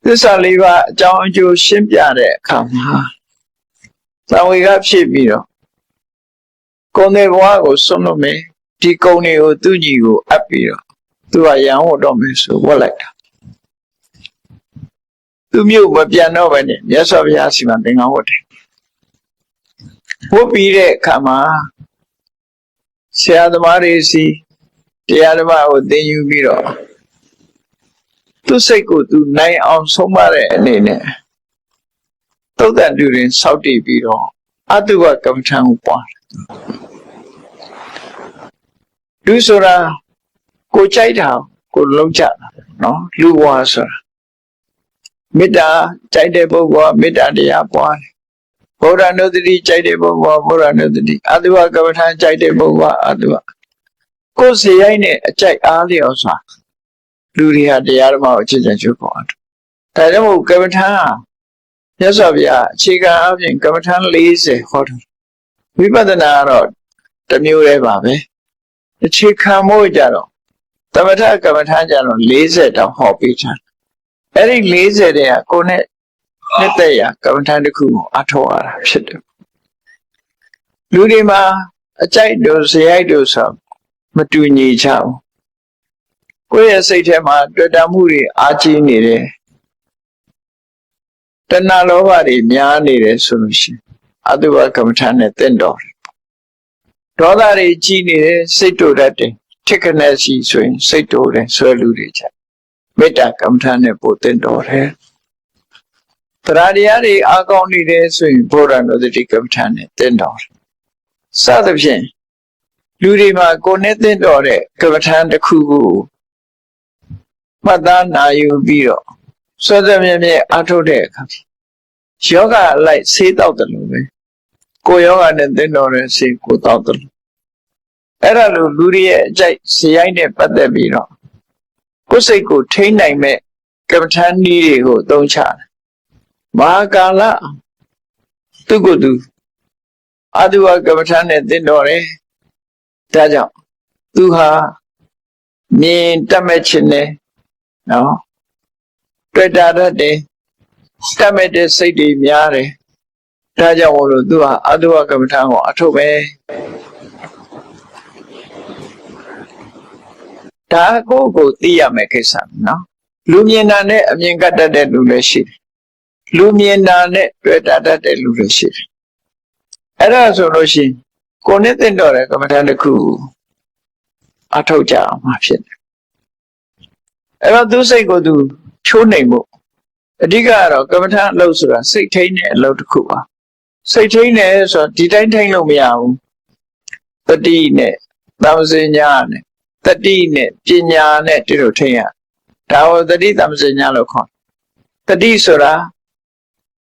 သစ္စာလေးပါးအကြောင်းအကျိုးရှင်းပြတဲ့အခါမှာသံဝေကဖြစ်ပြီးတော့ကိုယ်နဲ့ဘဝကိုစွန့်လို့မယ်ဒီကုံတွေကိုသူ့ညီကိုအပ်ပြီးတော့သူကရန်ဝတ်တော့မယ်ဆိုဝတ်လိုက်တာသူမျိုးမပြန်တော့ပဲနဲ့မြတ်စွာဘုရားစီမံသင်္ကန်းဝတ်တယ်ဝတ်ပြီးတဲ့အခါမှာဆရာသမားတွေစီတရားဓမ္မကိုသင်ယူပြီးတော့သူစိတ်ကိုသူနိုင်အောင်ဆုံးမတဲ့အနေနဲ့သုတ်တန်တူရင်စောက်တည်ပြီးတော့အတုဝကမ္မထံကိုပွားလူဆိုတာကိုကြိုက်တာကိုလုံးကြတာနော်လူဘဝဆိုတာမေတ္တာကြိုက်တဲ့ပုဂ္ဂိုလ်ကမေတ္တာတရားပွားတယ်ဗုဒ္ဓနုတ္တိကြိုက်တဲ့ပုဂ္ဂိုလ်ကဗုဒ္ဓနုတ္တိအတုဝကမ္မထံကြိုက်တဲ့ပုဂ္ဂိုလ်ကအတုဝကိုယ်စီရိုက်နဲ့အကြိုက်အားလျော်စွာလူတွေဟာတရားဓမ္မကိုချစ်ကြကျွတ်ပေါ်တယ်။ဒါကြောင့်မို့ကမ္မထံမြတ်စွာဘုရားအခြေခံအပြင်ကမ္မထံ40ဟောတယ်။ဝိပဿနာကတော့တစ်မျိုးတည်းပါပဲ။အခြေခံမို့ကြတော့သမထကမ္မထံကြတော့40တောင်ဟောပေးချင်။အဲ့ဒီ40တဲ့ကကိုယ်နဲ့နှစ်သက်ရာကမ္မထံတစ်ခုကိုအထောက်ရတာဖြစ်တယ်။လူတွေမှာအကြိုက်တို့ဇယိုက်တို့ဆိုမတူညီကြဘူး။ကိုယ့်ရဲ့စိတ်ထဲမှာတွေ့တာမှုတွေအားကြီးနေတယ်တဏှာလောဘတွေများနေတယ်ဆိုလို့ရှိရင်အတုဝကမ္မထံနဲ့တင့်တော်တယ်ဒေါသတွေကြီးနေတယ်စိတ်တူတတ်တယ်ထိခနဲ့ရှိဆိုရင်စိတ်တူတယ်ဆွဲလူတွေချမေတ္တာကမ္မထံနဲ့ပို့တင့်တော်တယ်တရားတရားတွေအားကောင်းနေတယ်ဆိုရင်ဘုရားနုတ္တိကမ္မထံနဲ့တင့်တော်တယ်စသဖြင့်လူတွေမှာကိုယ်နဲ့တင့်တော်တဲ့ကမ္မထံတစ်ခုကိုမှတ်သားနာယူပြီးတော့စောစောမြဲမြဲအားထုတ်တဲ့အခါယောဂအလိုက်ဆေးတောက်တယ်လို့ပဲကိုယောဂနဲ့သင်တော်တဲ့ဆေးကိုတောက်တယ်အဲ့ဒါလိုလူတွေရဲ့အကြိုက်ဇယိုက်နဲ့ပတ်သက်ပြီးတော့ကိုယ်စိတ်ကိုထိန်းနိုင်မဲ့ကမ္မထန်နည်းတွေကိုသုံးချတယ်မဟာကာလသူကိုယ်သူအတုဝကမ္မထန်နဲ့သင်တော်တယ်ဒါကြောင့်သူဟာမြင်တတ်မဲ့ခြင်းနဲ့နော်တွေ့တာတတ်တယ်တတ်မဲ့တဲ့စိတ်တွေများတယ်ဒါကြောင့်မို့လို့သူဟာအတုဝကမ္မထံကိုအထုတ်ပဲဒါကိုသိရမယ်ကိစ္စနော်လူမြင်တာနဲ့အမြင်ကတတ်တဲ့လူလည်းရှိတယ်လူမြင်တာနဲ့တွေ့တာတတ်တဲ့လူလည်းရှိတယ်အဲ့ဒါဆိုလို့ရှိရင်ကိုယ်နဲ့သိတော့တဲ့ကမ္မထံတစ်ခုအထုတ်ကြအောင်မှာဖြစ်တယ်အဲ့တော့သူစိတ်ကိုသူချိုးနိုင်ဖို့အဓိကကတော့ကမ္မထအလုပ်ဆိုတာစိတ်ထိန်းတဲ့အလုပ်တစ်ခုပါစိတ်ထိန်းတယ်ဆိုတော့ဒီတိုင်းထိန်းလို့မရဘူးတတိနဲ့သံစညာနဲ့တတိနဲ့ပညာနဲ့တူတူထိန်းရဒါကိုတတိသံစညာလို့ခေါ်တတိဆိုတာ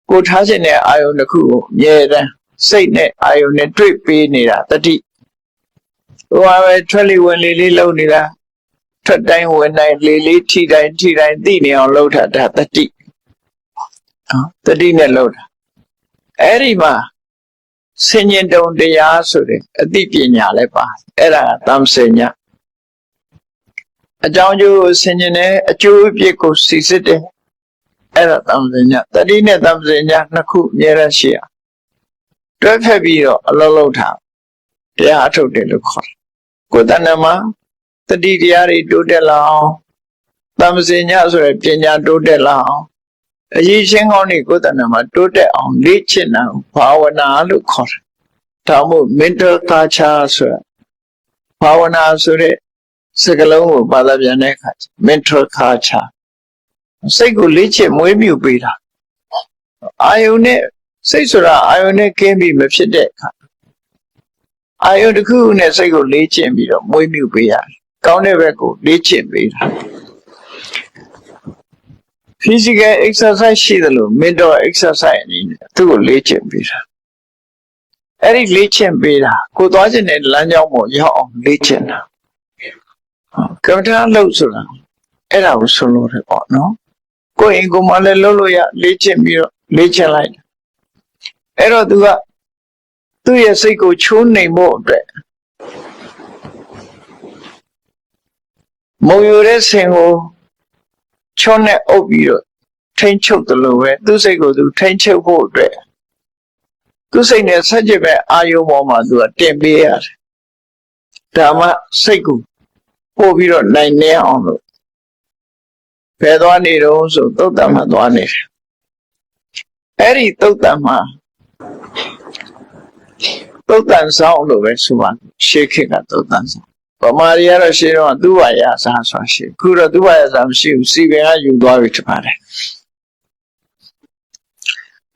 ကိုထားခြင်းတဲ့အာယုန်တစ်ခုကိုအမြဲတမ်းစိတ်နဲ့အာယုန်နဲ့တွေ့ပေးနေတာတတိဟိုပါပဲထွက်လေဝင်လေလေးလုပ်နေတာ ထွက်တိုင်းဝင်တိုင်းလေလေးထိတိုင်းသိနေအောင်လှုပ်တာဒါတတိတတိနဲ့လှုပ်တာအဲ့ဒီမှာဆင်ញင်တုံတရားဆိုတဲ့အသိပညာလည်းပါအဲ့ဒါသံစင်ညာအကြောင်းကျိုးဆင်ញင်တဲ့အကျိုးအပြစ်ကိုစီစစ်တယ်အဲ့ဒါသံစင်ညာတတိနဲ့သံစင်ညာနှစ်ခုအများရရှိရတွဲဖက်ပြီးတော့အလုံးလုံးထားတရားအထုတ်တယ်လို့ခေါ်တယ်ကိုယ်တဏ္ဍမှာတတိတရားတွေတိုးတက်လာအောင်သံစင်ညာဆိုတဲ့ပညာတိုးတက်လာအောင်အရေးချင်းကောင်းတွေကိုယ်တဏ္ဍမှာတိုးတက်အောင်လေ့ကျင့်တာဘာဝနာလို့ခေါ်တယ်ဒါမှမဟုတ် mental culture ဆိုတဲ့ဘာဝနာဆိုတဲ့စကားလုံးကိုဘာသာပြန်တဲ့အခါ mental culture စိတ်ကိုလေ့ကျင့်မွေးမြူပေးတာအာယုန်နဲ့စိတ်ဆိုတာအာယုန်နဲ့ကင်းပြီးမဖြစ်တဲ့အခါအာယုန်တစ်ခုနဲ့စိတ်ကိုလေ့ကျင့်ပြီးတော့မွေးမြူပေးရတယ်ကောင်းတဲ့ဘက်ကိုလေ့ကျင့်ပေးတာ physical exercise ရှိတယ်လို့ mental exercise အနေနဲ့သူ့ကိုလေ့ကျင့်ပေးတာအဲ့ဒီလေ့ကျင့်ပေးတာကိုသွားခြင်းနဲ့လမ်းကြောင်းပေါ်ရောက်အောင်လေ့ကျင့်တာကမ္ဘာထားလို့ဆိုတာအဲ့ဒါကိုဆိုလို့တယ်ပေါ့နော်ကိုယ်အိမ်ကိုမှလည်းလုပ်လို့ရလေ့ကျင့်ပြီးတော့လေ့ကျင့်လိုက်အဲ့တော့သူကသူ့ရဲ့စိတ်ကိုချိုးနှိမ်ဖို့အတွက်မုံယူတဲ့ဆင်ကိုချောနဲ့အုပ်ပြီးတော့ထိန်းချုပ်တယ်လို့ပဲသူ့စိတ်ကိုသူထိန်းချုပ်ဖို့အတွက်သူ့စိတ်နဲ့ဆက်ကြည့်ပဲအာယုံပေါ်မှာသူကတင်ပေးရတယ်ဒါမှစိတ်ကိုပို့ပြီးတော့နိုင်နေအောင်လို့ဘယ်သွားနေတော့ဆိုသုတ်တံမှာသွားနေတယ်အဲ့ဒီသုတ်တံမှာသုတ်တံဆောင်လို့ပဲဆိုပါရှေးခေတ်ကသုတ်တံဆောင်ဗမာတွေကတော့ရှေးတော့သူ့ဘာရစားဆိုရှေးခုတော့သူ့ဘာရစားမရှိဘူးစီပင်ကယူသွားပြီထင်ပါတယ်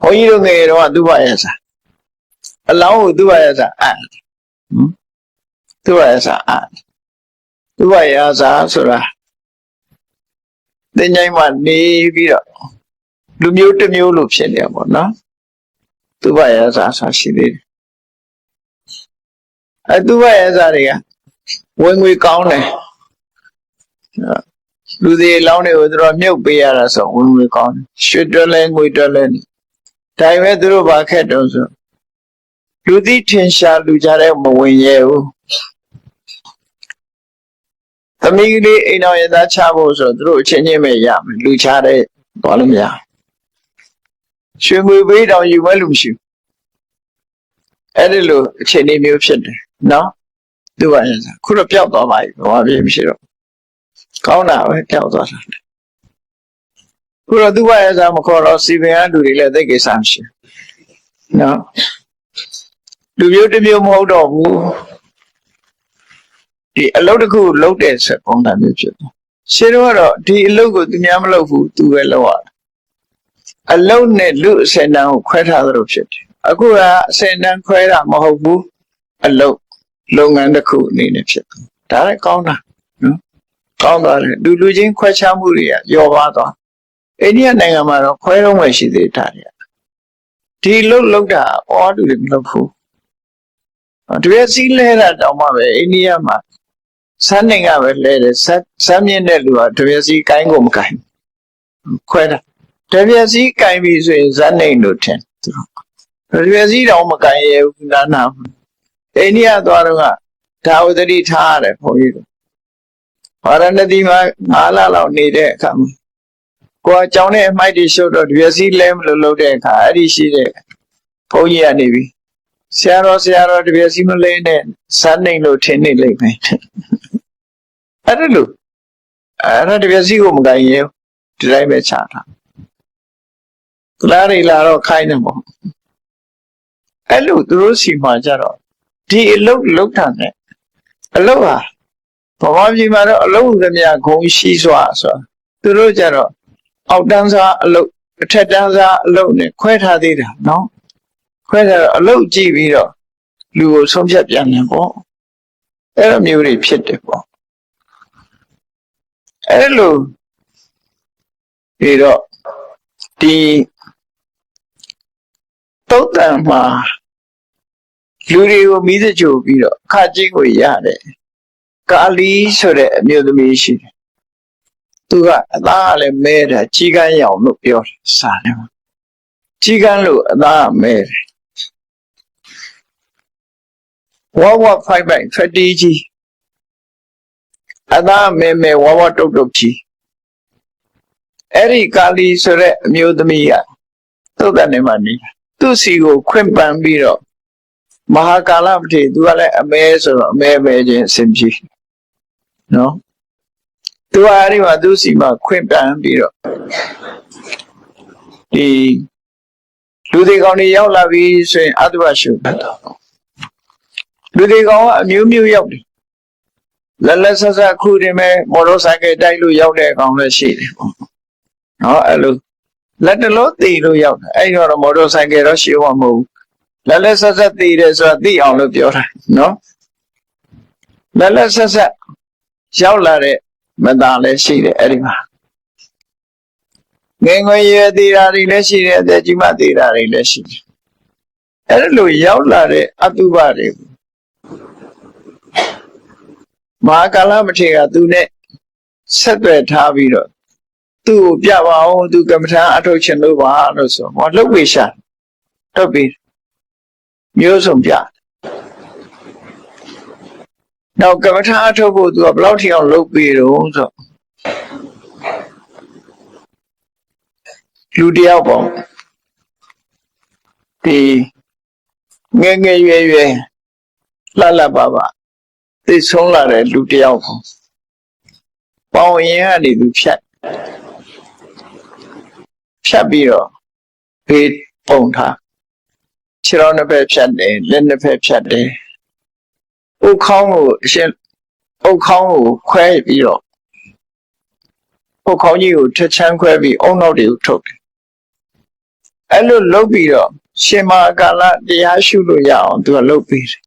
ဘုန်းကြီးတို့ငယ်တော့သူ့ဘာရစားအလောင်းကိုသူ့ဘာရစားသူ့ဘာရစားသူ့ဘာရစားဆိုတာတင်ញိုင်းမှာနေပြီးတော့လူမျိုးတစ်မျိုးလို့ဖြစ်နေပါတော့သူ့ဘာရစားဆိုရှိသေးတယ်သူ့ဘာရစားတွေကဝင်ငွေကောင်းတယ်လူတွေလောင်းတွေကိုသူတို့မြုပ်ပေးရတာဆိုဝင်ငွေကောင်းတယ်ရွှေတွက်လဲငွေတွက်လဲဒါပေမဲ့သူတို့ဘာခက်တော့ဆိုလူသိထင်ရှားလူကြတဲ့မဝင်ရဲဘူးသမီးကလေးအိမ်တော်ရသားချဖို့ဆိုသူတို့အချင်းချင်းပဲရမယ်လူချတဲ့သွားလို့မရရွှေငွေပေးတောင်ယူမဲ့လူမရှိဘူးအဲ့ဒီလိုအခြေအနေမျိုးဖြစ်တယ်နော်သူ့ဘာလဲခုတော့ပျောက်သွားပါပြီဘာဖြစ်မရှိတော့ကောင်းတာပဲပျောက်သွားတာခုတော့သူ့ဘာလဲမခေါ်တော့စီပင်ကလူတွေလည်းသိကိစ္စမရှိနော်လူမျိုးတစ်မျိုးမဟုတ်တော့ဘူးဒီအလုပ်တစ်ခုလုပ်တဲ့ဆက်ပုံစံမျိုးဖြစ်တယ်ရှင်းတော့ဒီအလုပ်ကိုသူများမလုပ်ဘူးသူပဲလုပ်ရတာအလုပ်နဲ့လူအစင်တန်းကိုခွဲထားသလိုဖြစ်တယ်အခုကအစင်တန်းခွဲတာမဟုတ်ဘူးအလုပ်လုပ်ငန်းတစ်ခုအနေနဲ့ဖြစ်တယ်ဒါလည်းကောင်းတာနော်ကောင်းသွားတယ်လူချင်းခွဲခြားမှုတွေကယောပါသွားအိန္ဒိယနိုင်ငံမှာတော့ခွဲတော့မှရှိသေးတာဒီလုပ်တာအော်လူတွေမလုပ်ဘူးတကယ်စီးလဲတာတောင်မှပဲအိန္ဒိယမှာစမ်းနိုင်ကပဲလဲတယ်စမ်းမြင့်တဲ့လူကတကယ်စီးကိုင်းကိုမကိုင်းခွဲတာတကယ်စီးကိုင်းပြီဆိုရင်စမ်းနိုင်လို့ထင်သူတကယ်စီးတော့မကိုင်းရဘူးနာအိန္ဒိယသွားတော့ကဒါဝတ္တိထားရတယ်ဘုန်းကြီးတို့ဘာရဏသီမှာ9လလောက်နေတဲ့အခါမှာကိုယ်အကြောင်းနဲ့အမိုက်တွေရှုပ်တော့တကယ်စီးလဲမလို့လုပ်တဲ့အခါအဲ့ဒီရှိတဲ့ဘုန်းကြီးကနေပြီဆရာတော်တကယ်စီမလဲနဲ့စမ်းနိုင်လို့ထင်နေလိမ့်မယ်အဲ့ဒါလို့အဲ့ဒါတကယ်စီကိုမကိုင်းရဒီတိုင်းပဲချတာကလာရီလာတော့ခိုင်းတယ်ပေါ့အဲ့လိုသူတို့စီမှာကြတော့ဒီအလုပ်တာနဲ့အလုပ်ဟာဗမာပြည်မှာတော့အလုပ်သမျှဂုံရှိစွာဆိုသူတို့ကြတော့အောက်တန်းစားအလုပ်အထက်တန်းစားအလုပ်နဲ့ခွဲထားသေးတာနော်ခွဲထားတော့အလုပ်ကြည့်ပြီးတော့လူကိုဆုံးဖြတ်ပြန်တယ်ပေါ့အဲ့လိုမျိုးတွေဖြစ်တယ်ပေါ့အဲ့လိုပြီးတော့ဒီသုတ်တံမှာလူတွေကိုမိသကြိုပြီးတော့အခကြီးကိုရတယ် ကာလီဆိုတဲ့အမျိုးသမီးရှိတယ်သူကအသားကလည်းမဲတာကြီးကန်းရောင်လို့ပြောတယ်စာထဲမှာကြီးကန်းလို့အသားကမဲတယ်ဝါဝဖိုက်ပိုက်ဖက်တီကြီးအသားမဲဝါဝတုတ်ကြီးအဲ့ဒီကာလီဆိုတဲ့အမျိုးသမီးကသုတ်တန်နေမှာနေသူ့စီကိုခွင့်ပန်ပြီးတော့မဟာကာလပတိသူကလည်းအမဲဆိုတော့အမဲချင်းအစဉ်ပြေနော်သူကအဲ့ဒီမှာသူ့စီမှာခွင့်ပန်ပြီးတော့ဒီလူတွေကောင်တွေရောက်လာပြီဆိုရင်အတုပရှုတ်တော့လူတွေကောင်ကအမျိုးရောက်တယ်လက်ဆက်ခုတင်မဲ့မော်တော်ဆိုင်ကတိုက်လို့ရောက်တဲ့အကောင်လည်းရှိတယ်ပေါ့နော်အဲ့လိုလက်တလို့တည်လို့ရောက်တယ်အဲ့တော့မော်တော်ဆိုင်ကတော့ရှိမှာမဟုတ်ဘူးလက်ဆက်တည်တယ်ဆိုတာသိအောင်လို့ပြောတာနော်လက်ဆက်ရောက်လာတဲ့မသားလည်းရှိတယ်အဲ့ဒီမှာငယ်ငယ်ရွယ်သေးတာတွေလည်းရှိတယ်အသက်ကြီးမှသေးတာတွေလည်းရှိတယ်အဲ့လိုရောက်လာတဲ့အတုပတွေမဟာကာလမထေရကသူနဲ့ဆက်သွယ်ထားပြီးတော့သူ့ကိုပြပါအောင်သူကမ္မထာအထုတ်ချင်လို့ပါလို့ဆိုဟောလှုပ်ဝေရှာထုတ်ပြီးမျိုးစုံပြနောက်ကမ္မထာအထုတ်ဖို့သူကဘယ်လောက်ထိအောင်လုပ်ပြီးတော့ဆိုလူတယောက်ပေါ့ဒီငယ်ရွယ်လှပါသိဆုံးလာတဲ့လူတယောက်ပေါ့ပေါင်ရင်ကနေသူဖြတ်ပြီးတော့ဘေးပုံထားခြေတော်နှစ်ဖက်ဖြတ်တယ်လက်နှစ်ဖက်ဖြတ်တယ်အုတ်ခေါင်းကိုခွဲပြီးတော့အုတ်ခေါင်းကြီးကိုထက်ချမ်းခွဲပြီးအုံနောက်တွေကိုထုတ်တယ်အဲ့လိုလုပ်ပြီးတော့ရှင်မကာလတရားရှုလို့ရအောင်သူကလုပ်ပြီးတယ်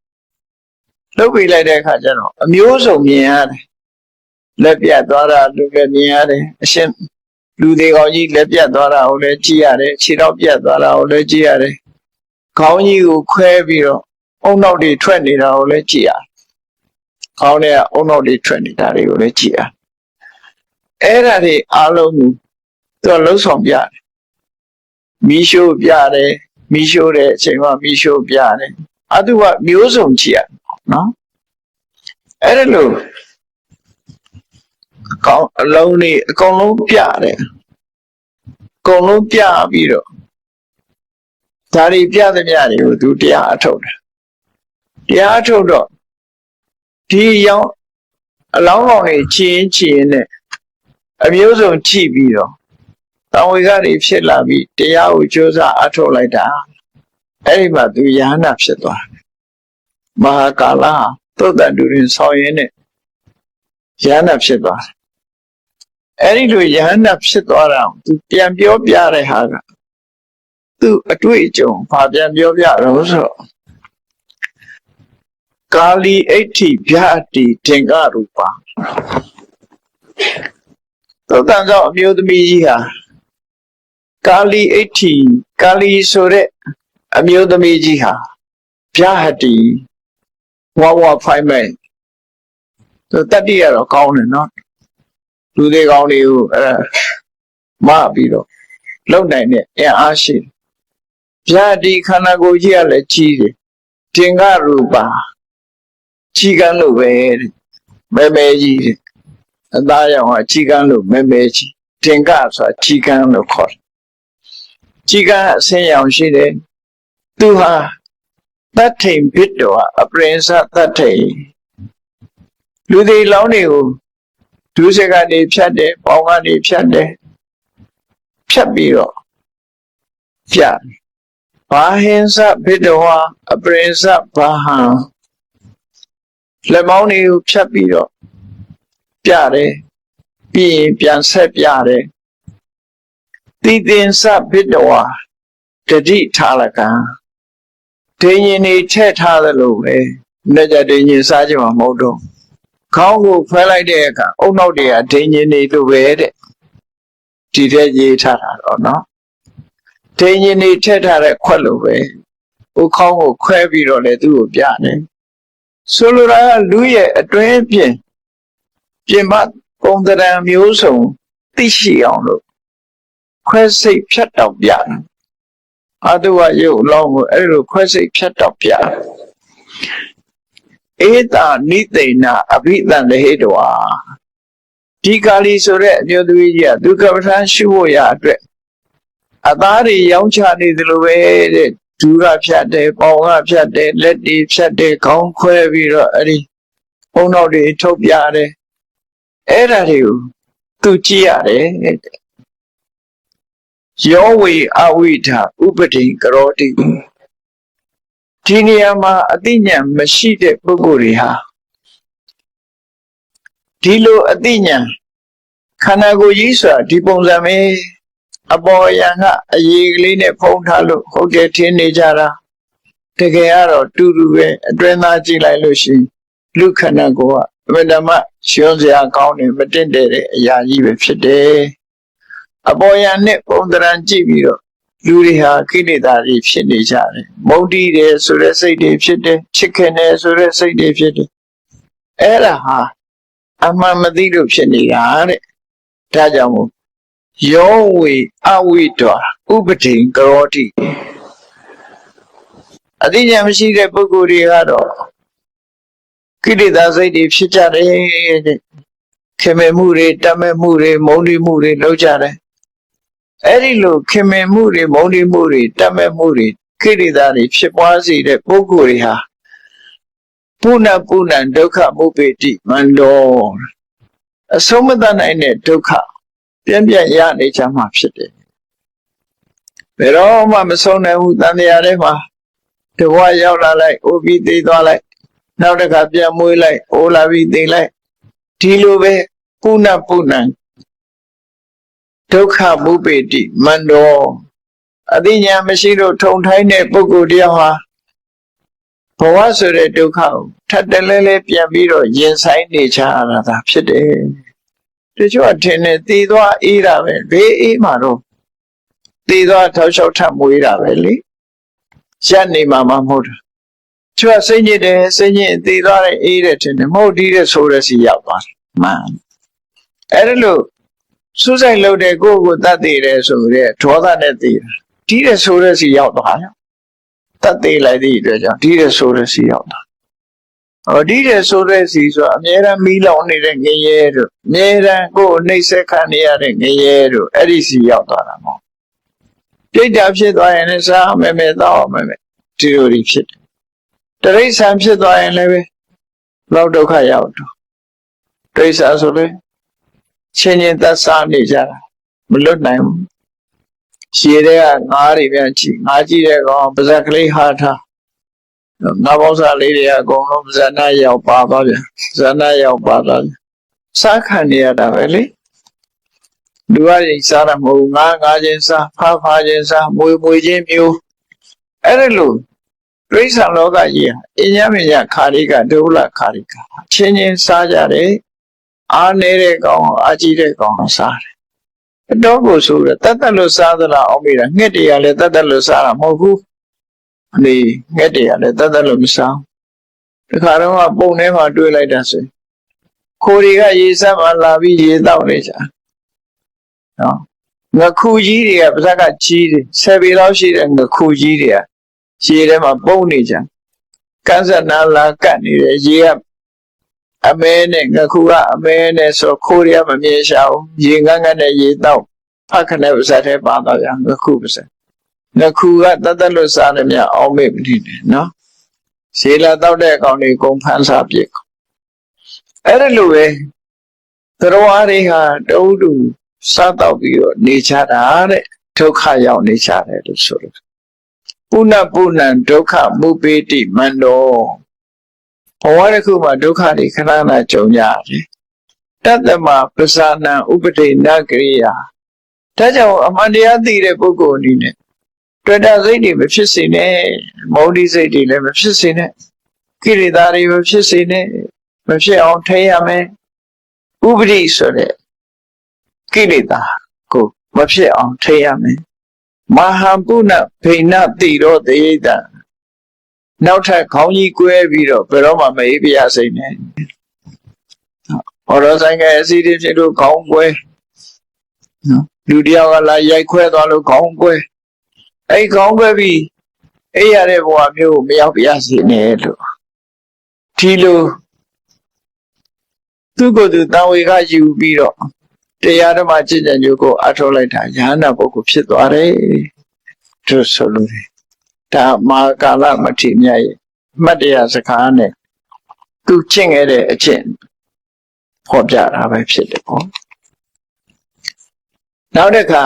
လုပ်ပြီးလိုက်တဲ့အခါကျတော့အမျိုးစုံမြင်ရတယ်လက်ပြတ်သွားတာလူလည်းမြင်ရတယ်အရှင်လူတွေကောင်ကြီးလက်ပြတ်သွားတာကိုလည်းကြည့်ရတယ်ခြေထောက်ပြတ်သွားတာကိုလည်းကြည့်ရတယ်ခေါင်းကြီးကိုခွဲပြီးတော့အုံနောက်တွေထွက်နေတာကိုလည်းကြည့်ရတယ်ခေါင်းထဲကအုံနောက်တွေထွက်နေတာတွေကိုလည်းကြည့်ရတယ်အဲ့ဒါတွေအားလုံးကိုသူကလှုပ်ဆောင်ပြတယ်မီးရှို့ပြတယ်မီးရှို့တဲ့အချိန်မှာမီးရှို့ပြတယ်အတုကမျိုးစုံကြည့်ရနော်အဲ့ဒါလို့ကောင်းအလုံးတွေအကုန်လုံးပြတယ်အကုန်လုံးပြပြီးတော့ဒါတွေပြသမျှတွေကိုသူတရားအထုတ်တယ်တရားအထုတ်တော့ဒီရောက်အလောင်းကောင်တွေချင်းနဲ့အမျိုးစုံကြည့်ပြီးတော့တံဝေကတွေဖြစ်လာပြီးတရားကိုကြိုးစားအထုတ်လိုက်တာအဲ့ဒီမှာသူယဟနာဖြစ်သွားတယ်မဟာကာလသုတ်တန်တူရင်ဆောင်ရင်းနဲ့ယဟနာဖြစ်သွားတယ်အဲ့ဒီလိုယဟနာဖြစ်သွားတာသူပြန်ပြောပြတဲ့ဟာကသူအတွေ့အကြုံဘာပြန်ပြောပြတော့ဆိုကာလီအဋ္ဌိဗျာတိသင်္ကရူပါသုတ်တန်ဆောင်အမျိုးသမီးကြီးဟာကာလီအဋ္ဌိကာလီဆိုတဲ့အမျိုးသမီးကြီးဟာဗျာတိဝါဖိုင်မဲ့သူတတိရတော့ကောင်းတယ်နော်လူတွေကောင်းတွေကိုမပြီးတော့လုံနိုင်တဲ့အင်အားရှိဗျာတိခန္ဓာကိုယ်ကြီးကလည်းကြီးတယ်သင်္ကရူပါကြီးကန်းလို့ပဲမဲကြီးတယ်အသားရောင်ကကြီးကန်းလို့မဲကြီးသင်္ကဆိုတာကြီးကန်းလို့ခေါ်တယ်ကြီးကန်းအဆင်းရောင်ရှိတယ်သူဟာတတ်ထိန်ဖြစ်တော့အပရိသတတ်ထိန်လူတွေလောင်းတွေကိုဒုစရကနေဖြတ်တယ်ပေါင်းကနေဖြတ်တယ်ဖြတ်ပြီးတော့ဖြတ်ဘာဟင်္စဖြစ်တော့အပရိသဘာဟံလက်မောင်းတွေကိုဖြတ်ပြီးတော့ပြတယ်ပြီးရင်ပြန်ဆက်ပြတယ်တိသင်္စဖြစ်တော့တတိထားလကံဒိဉ္ဉ်နေထည့်ထားသလိုပဲလက်ကြဒိဉ္ဉ်စားကြမှာမဟုတ်တော့ခေါင်းကိုခွဲလိုက်တဲ့အခါအုံနောက်တွေကဒိဉ္ဉ်နေလိုပဲတဲ့ဒီတဲ့ရေးထားတာတော့နော်ဒိဉ္ဉ်နေထည့်ထားတဲ့ခွက်လိုပဲဟိုခေါင်းကိုခွဲပြီးတော့လေသူ့ကိုပြတယ်ဆိုလိုတာကလူရဲ့အတွင်းပြင် ပြင်ပပုံသဏ္ဍာန်မျိုးစုံသိရှိအောင်လို့ခွဲစိတ်ဖြတ်တောက်ပြတယ်အတုဝရုပ်အလောင်းကိုအဲ့လိုခွဲစိတ်ဖြတ်တောက်ပြဧတာနိသိဏအဘိတံတဟေတဝါဒီကာလီဆိုတဲ့အမျိုးသမီးကြီးကသူကပ္ပဋ္ဌာန်းရှုဖို့ရအတွက်အသားတွေရောင်းချနေသလိုပဲတဲ့ဒူကဖြတ်တယ်ပေါင်ကဖြတ်တယ်လက်တွေဖြတ်တယ်ခေါင်းခွဲပြီးတော့အဲ့ဒီဘုံတော်တွေထုတ်ပြတယ်အဲ့ဒါတွေကိုသူကြည့်ရတယ်ယောဝေအဝိဓာဥပတိကရောတိဒီနေရာမှာအသိဉာဏ်မရှိတဲ့ပုဂ္ဂိုလ်တွေဟာဒီလိုအသိဉာဏ်ခန္ဓာကိုယ်ကြီးဆိုတာဒီပုံစံပဲအပေါ်ယံကအရေးကလေးနဲ့ဖုံးထားလို့ဟုတ်တယ်ထင်နေကြတာတကယ်ကတော့တူတူပဲအတွင်းသားကြည့်လိုက်လို့ရှိရင်လူခန္ဓာကိုယ်ကအမြဲတမ်းရှင်းစရာကောင်းတယ်မတင့်တယ်တဲ့အရာကြီးပဲဖြစ်တယ်အပေါ်ယံနဲ့ပုံသဏ္ဍာန်ကြည့်ပြီးတော့လူတွေဟာကိလေသာတွေဖြစ်နေကြတယ်မုန်းတီးတယ်ဆိုတဲ့စိတ်တွေဖြစ်တယ်ချစ်ခင်တယ်ဆိုတဲ့စိတ်တွေဖြစ်တယ်အဲ့ဒါဟာအမှန်မသိလို့ဖြစ်နေတာတဲ့ဒါကြောင့်မို့ယောဝေအဝိတောဥပတိကရောတိအသိဉာဏ်မရှိတဲ့ပုဂ္ဂိုလ်တွေကတော့ကိလေသာစိတ်တွေဖြစ်ကြတယ်တဲ့ခင်မမှုတွေတတ်မဲ့မှုတွေမုန်းတီးမှုတွေလုပ်ကြတယ်အဲ့ဒီလိုခင်မမှုတွေမုန်းတီးမှုတွေတတ်မဲ့မှုတွေကိလေသာတွေဖြစ်ပွားစေတဲ့ပုဂ္ဂိုလ်တွေဟာပုဏ္ဏပုဏ္ဏဒုက္ခမုပေတိမန္တောအဆုံးမတတ်နိုင်တဲ့ဒုက္ခပြင်းပြရနေချမှာဖြစ်တယ်ဘယ်တော့မှမဆုံးနိုင်ဘူးတန်တရားထဲမှာတဘဝရောက်လာလိုက်အိုပြီးသေးသွားလိုက်နောက်တစ်ခါပြန်မွေးလိုက်အိုလာပြီးသေးလိုက်ဒီလိုပဲပုဏ္ဏပုဏ္ဏဒုက္ခမုပေတိမန္တောအသိဉာဏ်မရှိလို့ထုံထိုင်းတဲ့ပုဂ္ဂိုလ်တယောက်ဟာဘဝဆိုတဲ့ဒုက္ခကိုထပ်တလဲလဲပြန်ပြီးတော့ရင်ဆိုင်နေချရတာဖြစ်တယ်တချို့ကထင်တယ်တည်သွားအေးတာပဲဘေးအေးမှာတော့တည်သွားထောက်လျှောက်ထပ်မွေးတာပဲလေရက်နေမှာမဟုတ်ဘူးသူကစိတ်ညစ်တယ်စိတ်ညစ်တည်သွားတဲ့အေးတဲ့ထင်တယ်မဟုတ်ဒီတဲ့ဆိုတဲ့စီရောက်သွားတယ်မှန်အဲ့ဒါလို့စူးစိုက်လုပ်တဲ့ကိုယ့်ကိုတတ်သိတယ်ဆိုတဲ့ဒေါသနဲ့သိတယ်ဒီတဲ့ဆိုတဲ့စီရောက်သွားတယ်တတ်သိလိုက်သည့်အတွက်ကြောင့်ဒီတဲ့ဆိုတဲ့စီရောက်သွားဒီတဲ့ဆိုတဲ့စီဆိုအမြဲတမ်းမီးလောင်နေတဲ့ငရဲတို့အမြဲတမ်းကိုယ်နှိမ့်ဆက်ခံနေရတဲ့ငရဲတို့အဲ့ဒီစီရောက်သွားတာမဟုတ်ပြိတ္တာဖြစ်သွားရင်လည်းစားမယ်မယ်တော့မယ်မယ်ဒီလိုတွေဖြစ်တယ်တရိစ္ဆာန်ဖြစ်သွားရင်လည်းပဲလောက်ဒုက္ခရောက်တော့တရိစ္ဆာန်ဆိုလေချင်းချင်းသက်စားနေကြတာမလွတ်နိုင်ဘူးရှည်တဲ့ကငါးတွေပြန်ကြည့်ငါးကြည့်တဲ့ကောင်ပါဇက်ကလေးဟာထားငါးပေါင်းစားလေးတွေအကုန်လုံးဇဏရောက်ပါသွားပြန်ဇဏရောက်ပါသွားပြန်စားခံနေရတာပဲလေလူကကြီးစားတာမဟုတ်ငါးချင်းစားဖားချင်းစားမွေချင်းမျိုးအဲ့ဒါလို့ဒိဋ္ဌံလောကကြီးဟာအញ្ញမညာခါရိကဒုလခါရိကချင်းချင်းစားကြတယ်အားနေတဲ့ကောင်အာကြီးတဲ့ကောင်စားတယ်အတော့ကိုဆိုရတတ်တတ်လို့စားသလားအောင်မိတာငှက်တွေကလည်းတတ်တတ်လို့စားတာမဟုတ်ဘူးလေငှက်တွေကလည်းတတ်တတ်လို့မစားတခါတော့ပုံထဲမှာတွေ့လိုက်တာဆိုခိုးတွေကရေစက်မှလာပြီးရေတောက်နေကြနော်ငခုကြီးတွေကပါဇက်ကကြီးတယ်10ပေလောက်ရှိတဲ့ငခုကြီးတွေကရေထဲမှာပုံနေကြကန်းစနာလာကတ်နေတယ်ရေကအမဲနဲ့ငခုကအမဲနဲ့ဆိုခိုးရမမြင်ရှာဘူးရေငန်းငန်းနဲ့ရေတောက်ဖခနဲ့ပါဇက်ထဲပါတော့ရငခုပါဇက်ငခုကတတ်တတ်လို့စားတယ်မြအောင်မေ့မနေနဲ့နော်ရေလာတောက်တဲ့အကောင်တွေကုန်ဖန်စားပြစ်အဲ့ဒါလိုပဲသရဝါတွေဟာတူတူစားတော့ပြီးတော့နေချတာတဲ့ဒုက္ခရောက်နေချတယ်လို့ဆိုလို့ပုဏ္ဏပုဏ္ဏဒုက္ခမုပေတိမန္တောဘဝတစ်ခုမှာဒုက္ခတွေခဏခဏကြုံရတယ်တတ္တမပဇာနံဥပတိနကရိယာဒါကြောင့်အမှန်တရားသိတဲ့ပုဂ္ဂိုလ်အနေနဲ့တွေ့တာစိတ်တွေမဖြစ်စေနဲ့မုန်းတိစိတ်တွေလည်းမဖြစ်စေနဲ့ကိလေသာတွေမဖြစ်စေနဲ့မဖြစ်အောင်ထိရမယ်ဥပတိဆိုတဲ့ကိလေသာကိုမဖြစ်အောင်ထိရမယ်မဟာပုဏ္ဏဘိဏတိရောတေယတနောက်ထပ်ခေါင်းကြီးကွဲပြီးတော့ဘယ်တော့မှမအေးပြစိတ်နဲ့ဘ မော်တော်ဆိုင်ကအက်ဆီဒင့်ဖြစ်လို့ခေါင်းကွဲနော်လူတယောက်ကလာရိုက်ခွဲသွားလို့ခေါင်းကွဲအဲ့ခေါင်းကွဲပြီးအဲ့ရတဲ့ဘဝမျိုးကိုမရောက်ပြစေနဲ့လို့ဒီလိုသူကိုယ်သူတန်ဝေကယူပြီးတော့တရားဓမ္မကျင့်ကြံကြိုးကိုအထောက်လိုက်တာယဟန္တာပုဂ္ဂိုလ်ဖြစ်သွားတယ်သူဆိုလို့ဒါမာကာလမထေရမြတ်ရဲ့မှတ်တရားစကားနဲ့သူကျင့်ခဲ့တဲ့အကျင့်ဖော်ပြတာပဲဖြစ်တယ်ပေါ့နောက်တစ်ခါ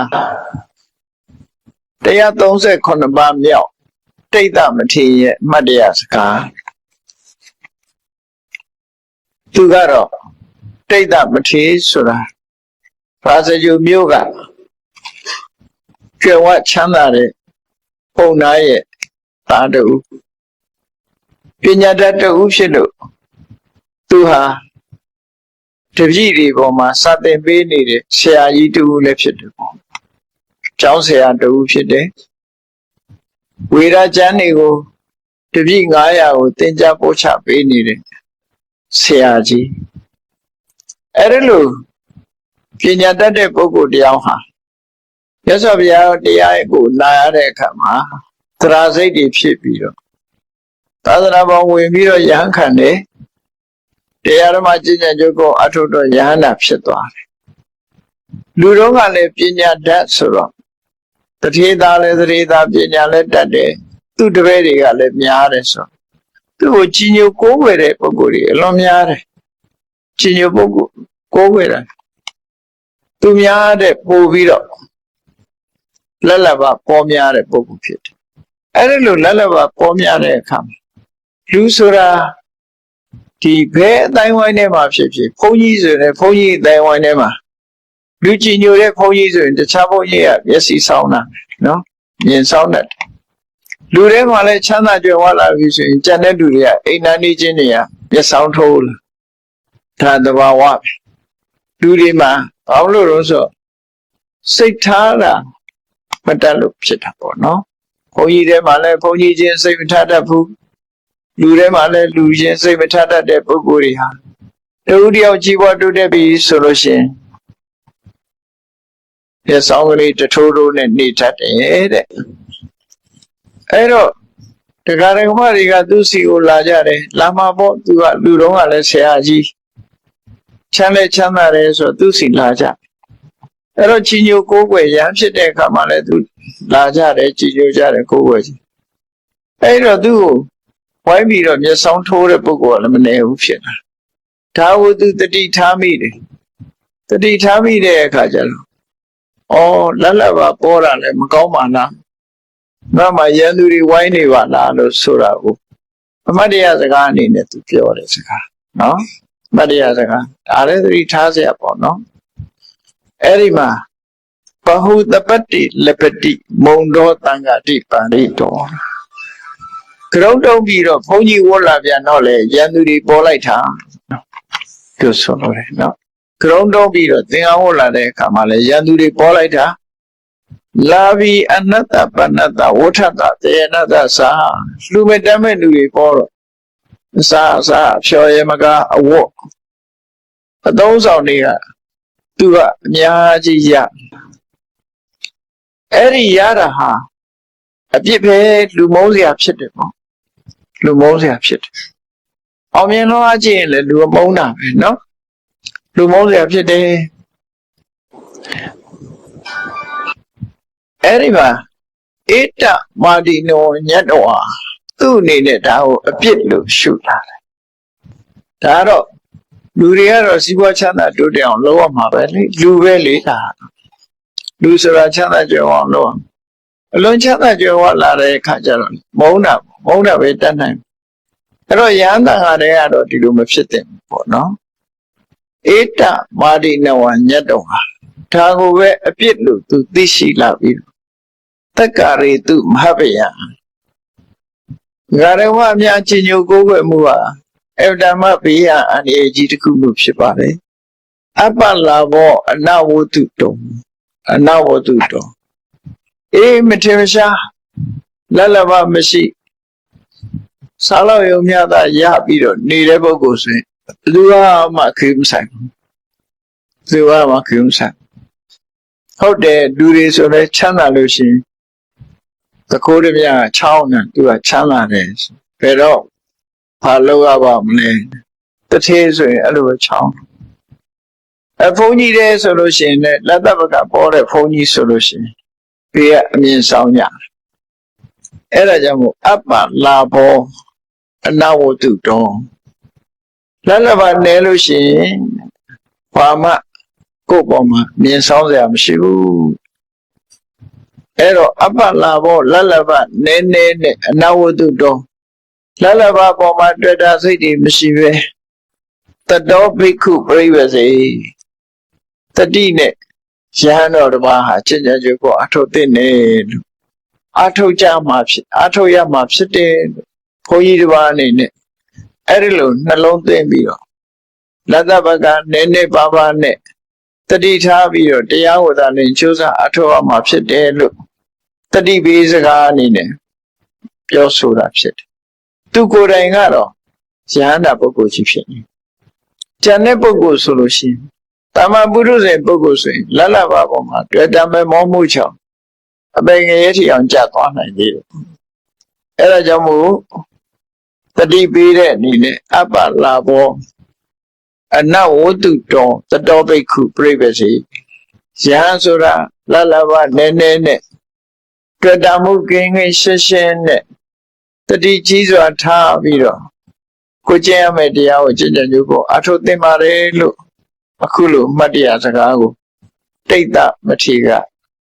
138ပါးမြောက်တိဋ္ဌမထေရရဲ့မှတ်တရားစကားသူကတော့တိဋ္ဌမထေရဆိုတာဘာစကြိုမျိုးကကြွယ်ဝချမ်းသာတဲ့ပုံနာရဲ့သားတူပညာတတ်တူဖြစ်လို့သူဟာတပည့်တွေပေါ်မှာစတင်ပေးနေတဲ့ဆရာကြီးတူလည်းဖြစ်တယ်ပေါ့ကျောင်းဆရာတူဖြစ်တယ်ဝေဒကျမ်းတွေကိုတပည့်900ကိုသင်ကြားပို့ချပေးနေတဲ့ဆရာကြီးအဲ့ဒါလို့ပညာတတ်တဲ့ပုဂ္ဂိုလ်တယောက်ဟာမြတ်စွာဘုရားတရားကိုနာရတဲ့အခါမှာသရစိတ်တွေဖြစ်ပြီးတော့သာသနာပေါင်းဝင်ပြီးတော့ယဟန်ခံတယ်တရားဓမ္မကျင့်ကြံကြိုးကိုအထုတော့ယဟန္တာဖြစ်သွားတယ်လူတော်ကလည်းပညာတတ်ဆိုတော့တထေသားလည်းတထေသားပညာလည်းတတ်တယ်သူတပည့်တွေကလည်းများတယ်ဆိုသူ့ကိုကြီးညိုကိုးကွယ်တဲ့ပုဂ္ဂိုလ်တွေအလွန်များတယ်ကြီးညိုပုဂ္ဂိုလ်ကိုးကွယ်တာသူများတဲ့ပို့ပြီးတော့လက်လက်ပါပေါ်များတဲ့ပုဂ္ဂိုလ်ဖြစ်တယ်အဲ့ဒီလိုလက်လက်ပါပေါ်များတဲ့အခါမှာလူဆိုတာဒီဘဲအတိုင်းဝိုင်းထဲမှာဖြစ်ဖြစ်ဘုန်းကြီးဆိုရင်ဘုန်းကြီးအတိုင်းဝိုင်းထဲမှာလူကြည်ညိုတဲ့ဘုန်းကြီးဆိုရင်တခြားဘုန်းကြီးကမျက်စိဆောင်းတာနော်မြင်ဆောင်းတယ်လူထဲမှာလည်းချမ်းသာကြွယ်ဝလာပြီဆိုရင်ကြံတဲ့လူတွေကအိမ်နာနေချင်းတွေကမျက်စောင်းထိုးလာဒါသဘာဝလူတွေမှာဘာလို့လဲဆိုစိတ်ထားတာမတတ်လို့ဖြစ်တာပေါ့နော်ဘုန်းကြီးထဲမှာလည်းဘုန်းကြီးချင်းစိတ်မထားတတ်ဘူးလူထဲမှာလည်းလူချင်းစိတ်မထားတတ်တဲ့ပုဂ္ဂိုလ်တွေဟာတဦးတယောက်ကြီးပွားတိုးတက်ပြီဆိုလို့ရှိရင်မျက်စောင်းကလေးတထိုးထိုးနဲ့နေတတ်တယ်တဲ့အဲ့တော့တရားဓမ္မတွေကသူ့စီကိုလာကြတယ်လာမှာပေါ့သူကလူတော်ကလည်းဆရာကြီးချမ်းလဲချမ်းသာတယ်ဆိုတော့သူ့စီလာကြအဲ့တော့ကြီးညိုကိုးကွယ်ရန်ဖြစ်တဲ့အခါမှာလည်းသူလာကြတယ်ကြီးညိုကြတယ်ကိုးကွယ်ကြီးအဲ့တော့သူ့ကိုဝိုင်းပြီးတော့မျက်စောင်းထိုးတဲ့ပုဂ္ဂိုလ်ကလည်းမနေဘူးဖြစ်တာဒါကိုသူတတိထားမိတယ်တတိထားမိတဲ့အခါကျတော့လက်လက်ပါပေါ်တာလည်းမကောင်းပါလားငါမှရန်သူတွေဝိုင်းနေပါလားလို့ဆိုတာကိုအမတ်တရားစကားအနေနဲ့သူပြောတယ်စကားနော်အမတ်တရားစကားဒါလည်းတတိထားစရာပေါ့နော်အဲ့ဒီမှာဘဟုတပတ္တိလပတိမုံတော်တန်ခါတိပန္တိတော်ကြောက်တုံးပြီးတော့ဘုန်းကြီးဝတ်လာပြန်တော့လေရန်သူတွေပေါ်လိုက်တာပြောဆိုလို့လေနော်ကြောက်တုံးပြီးတော့သင်္ကန်းဝတ်လာတဲ့အခါမှာလေရန်သူတွေပေါ်လိုက်တာလာပြီးအနတ္တပဏတ္တဝဋ္ဌတတေနတ္တသာလူမဲ့တမဲ့လူတွေပေါ်တော့အစာဖြော်ရမကအဝတ်အသုံးဆောင်တွေကသူကအများကြီးရအဲ့ဒီရတာဟာအပြစ်ပဲလူမုန်းစရာဖြစ်တယ်ပေါ့လူမုန်းစရာဖြစ်တယ်အောင်မြင်လို့အကျင့်လေလူမုန်းတာပဲနော်လူမုန်းစရာဖြစ်တယ်အဲ့ဒီမှာဧတမာတိနောညတ်တော်ဟာသူ့အနေနဲ့ဒါကိုအပြစ်လို့ရှုထားတယ်ဒါတော့လူတွေကတော့စီးပွားချမ်းသာတိုးတက်အောင်လုပ်ရမှာပဲလေလူပဲလေဒါလူဆိုတာချမ်းသာကြွယ်ဝအောင်လုပ်အလွန်ချမ်းသာကြွယ်ဝလာတဲ့အခါကျတော့မုန်းတာပဲတတ်နိုင်အဲ့တော့ယဟန်တန်ခါတွေကတော့ဒီလိုမဖြစ်သင့်ဘူးပေါ့နော်ဧတမာတိနောညတ်တော်ဟာဒါကိုပဲအပြစ်လို့သူသိရှိလာပြီးတက္ကရေတုမဟပယံငါတော်အများချင်းညိုကိုးကွယ်မှုဟာအဗ္ဗဓမ္မဘေးရန်အန္တရာယ်ကြီးတစ်ခုလို့ဖြစ်ပါတယ်အပ္ပလာဘောအနဝတ္တုတောမထေရရှာလက်လဘမရှိစားလို့ယုံမြတာရပြီးတော့နေတဲ့ပုဂ္ဂိုလ်ဆိုရင်ဘယ်သူမှခေမဆိုင်ဘူး သူကမှဂုဏ်ဆိုင်ဟုတ်တယ်လူတွေဆိုလဲချမ်းသာလို့ရှိရင်တကိုးတည်းချောင်းနေသူကချမ်းသာတယ်ဘယ်တော့ဘာလုပ်ရပါမလဲတထေးဆိုရင်အဲ့လိုပဲချောင်းဘုန်းကြီးတဲ့ဆိုလို့ရှိရင်လည်းလက်သက်ပကပေါ်တဲ့ဘုန်းကြီးဆိုလို့ရှိရင်ဘေးကအမြင်ဆောင်ကြအဲ့ဒါကြောင့်မို့အပ္ပလာဘောအနဝတ္တုတောလက်လက်ပါနဲလို့ရှိရင်ဘာမှကိုယ့်ပေါ်မှာမြင်ဆောင်စရာမရှိဘူးအဲ့တော့အပ္ပလာဘောလက်လက်ပါနဲနဲနဲ့အနဝတ္တုတောလက်လက်ပါပေါ်မှာတွေ့တာစိတ်တွေမရှိပဲတတောဘိက္ခုပြိဝစေတတိနဲ့ယဟန်တော်တစ်ပါးဟာကျင့်ကြံကြိုးကိုအထုတ်တဲ့နဲ့လို့အထုတ်ကြမှာဖြစ်အထုတ်ရမှာဖြစ်တယ်လို့ဘုန်းကြီးတစ်ပါးအနေနဲ့အဲ့ဒီလိုနှလုံးသွင်းပြီးတော့လက်သက်ဘကနည်းနည်းပါးပါးနဲ့တတိထားပြီးတော့တရားဝဒနဲ့ကြိုးစားအထုတ်ရမှာဖြစ်တယ်လို့တတိပေးစကားအနေနဲ့ပြောဆိုတာဖြစ်တယ်သူကိုယ်တိုင်ကတော့ယဟန္တာပုဂ္ဂိုလ်ကြီးဖြစ်နေကျန်တဲ့ပုဂ္ဂိုလ်ဆိုလို့ရှိရင်တမန်ပုရုဇဉ်ပုဂ္ဂိုလ်ဆိုရင်လက်လက်ပါပေါ်မှာတွေ့တမဲမောမှုချောင်အပေငရဲထီအောင်ကြသွားနိုင်သေးတယ်အဲ့ဒါကြောင့်မို့တတိပေးတဲ့အနေနဲ့အပ္ပလာဘောအနဝတ္တုတောတတောဘိက္ခုပြိပစီယဟန်ဆိုတာလက်လက်ပါနည်းနည်းနဲ့တွေ့တမှုကင်းကင်းရှင်းရှင်းနဲ့တတိကြီးစွာထားပြီးတော့ကိုကျင့်ရမယ့်တရားကိုကျင့်ကြံကြိုးကိုအထုတ်သင်ပါတယ်လို့အခုလိုမှတ်တရစကားကိုတိတ်တမထေရက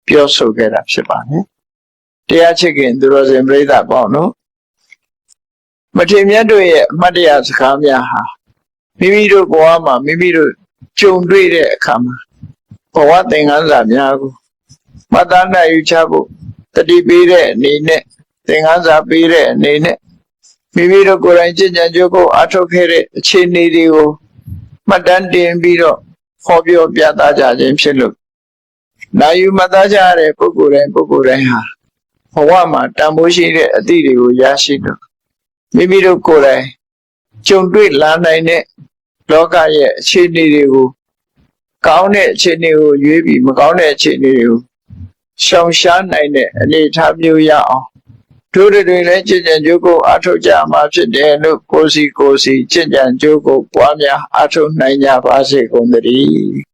ပြောဆိုခဲ့တာဖြစ်ပါတယ်တရားချစ်ခင်သူတော်စင်ပြိဿပေါင်းတို့မထေရမြတ်တို့ရဲ့အမှတ်တရစကားများဟာမိမိတို့ဘဝမှာမိမိတို့ကြုံတွေ့တဲ့အခါမှာဘဝသင်ခန်းစာများကိုမှတ်သားနိုင်ယူချဖို့တတိပေးတဲ့အနေနဲ့သင်ခန်းစာပေးတဲ့အနေနဲ့မိမိတို့ကိုယ်တိုင်ကျင့်ကြံကြိုးကိုအားထုတ်ခဲ့တဲ့အခြေအနေတွေကိုမှတ်တမ်းတင်ပြီးတော့ဟောပြောပြသကြခြင်းဖြစ်လို့နိုင်ယူမှတ်သားကြတဲ့ပုဂ္ဂိုလ်တိုင်းဟာဘဝမှာတန်ဖိုးရှိတဲ့အသည့်တွေကိုရရှိတော့မိမိတို့ကိုယ်တိုင်ကြုံတွေ့လာနိုင်တဲ့လောကရဲ့အခြေအနေတွေကိုကောင်းတဲ့အခြေအနေကိုရွေးပြီးမကောင်းတဲ့အခြေအနေတွေကိုရှောင်ရှားနိုင်တဲ့အနေအထားမျိုးရအောင်တို့တွေလည်းကျင့်ကြံကြိုးကိုအားထုတ်ကြမှာဖြစ်တယ်လို့ကိုယ်စီကျင့်ကြံကြိုးကိုပွားများအားထုတ်နိုင်ကြပါစေကုန်သတည်း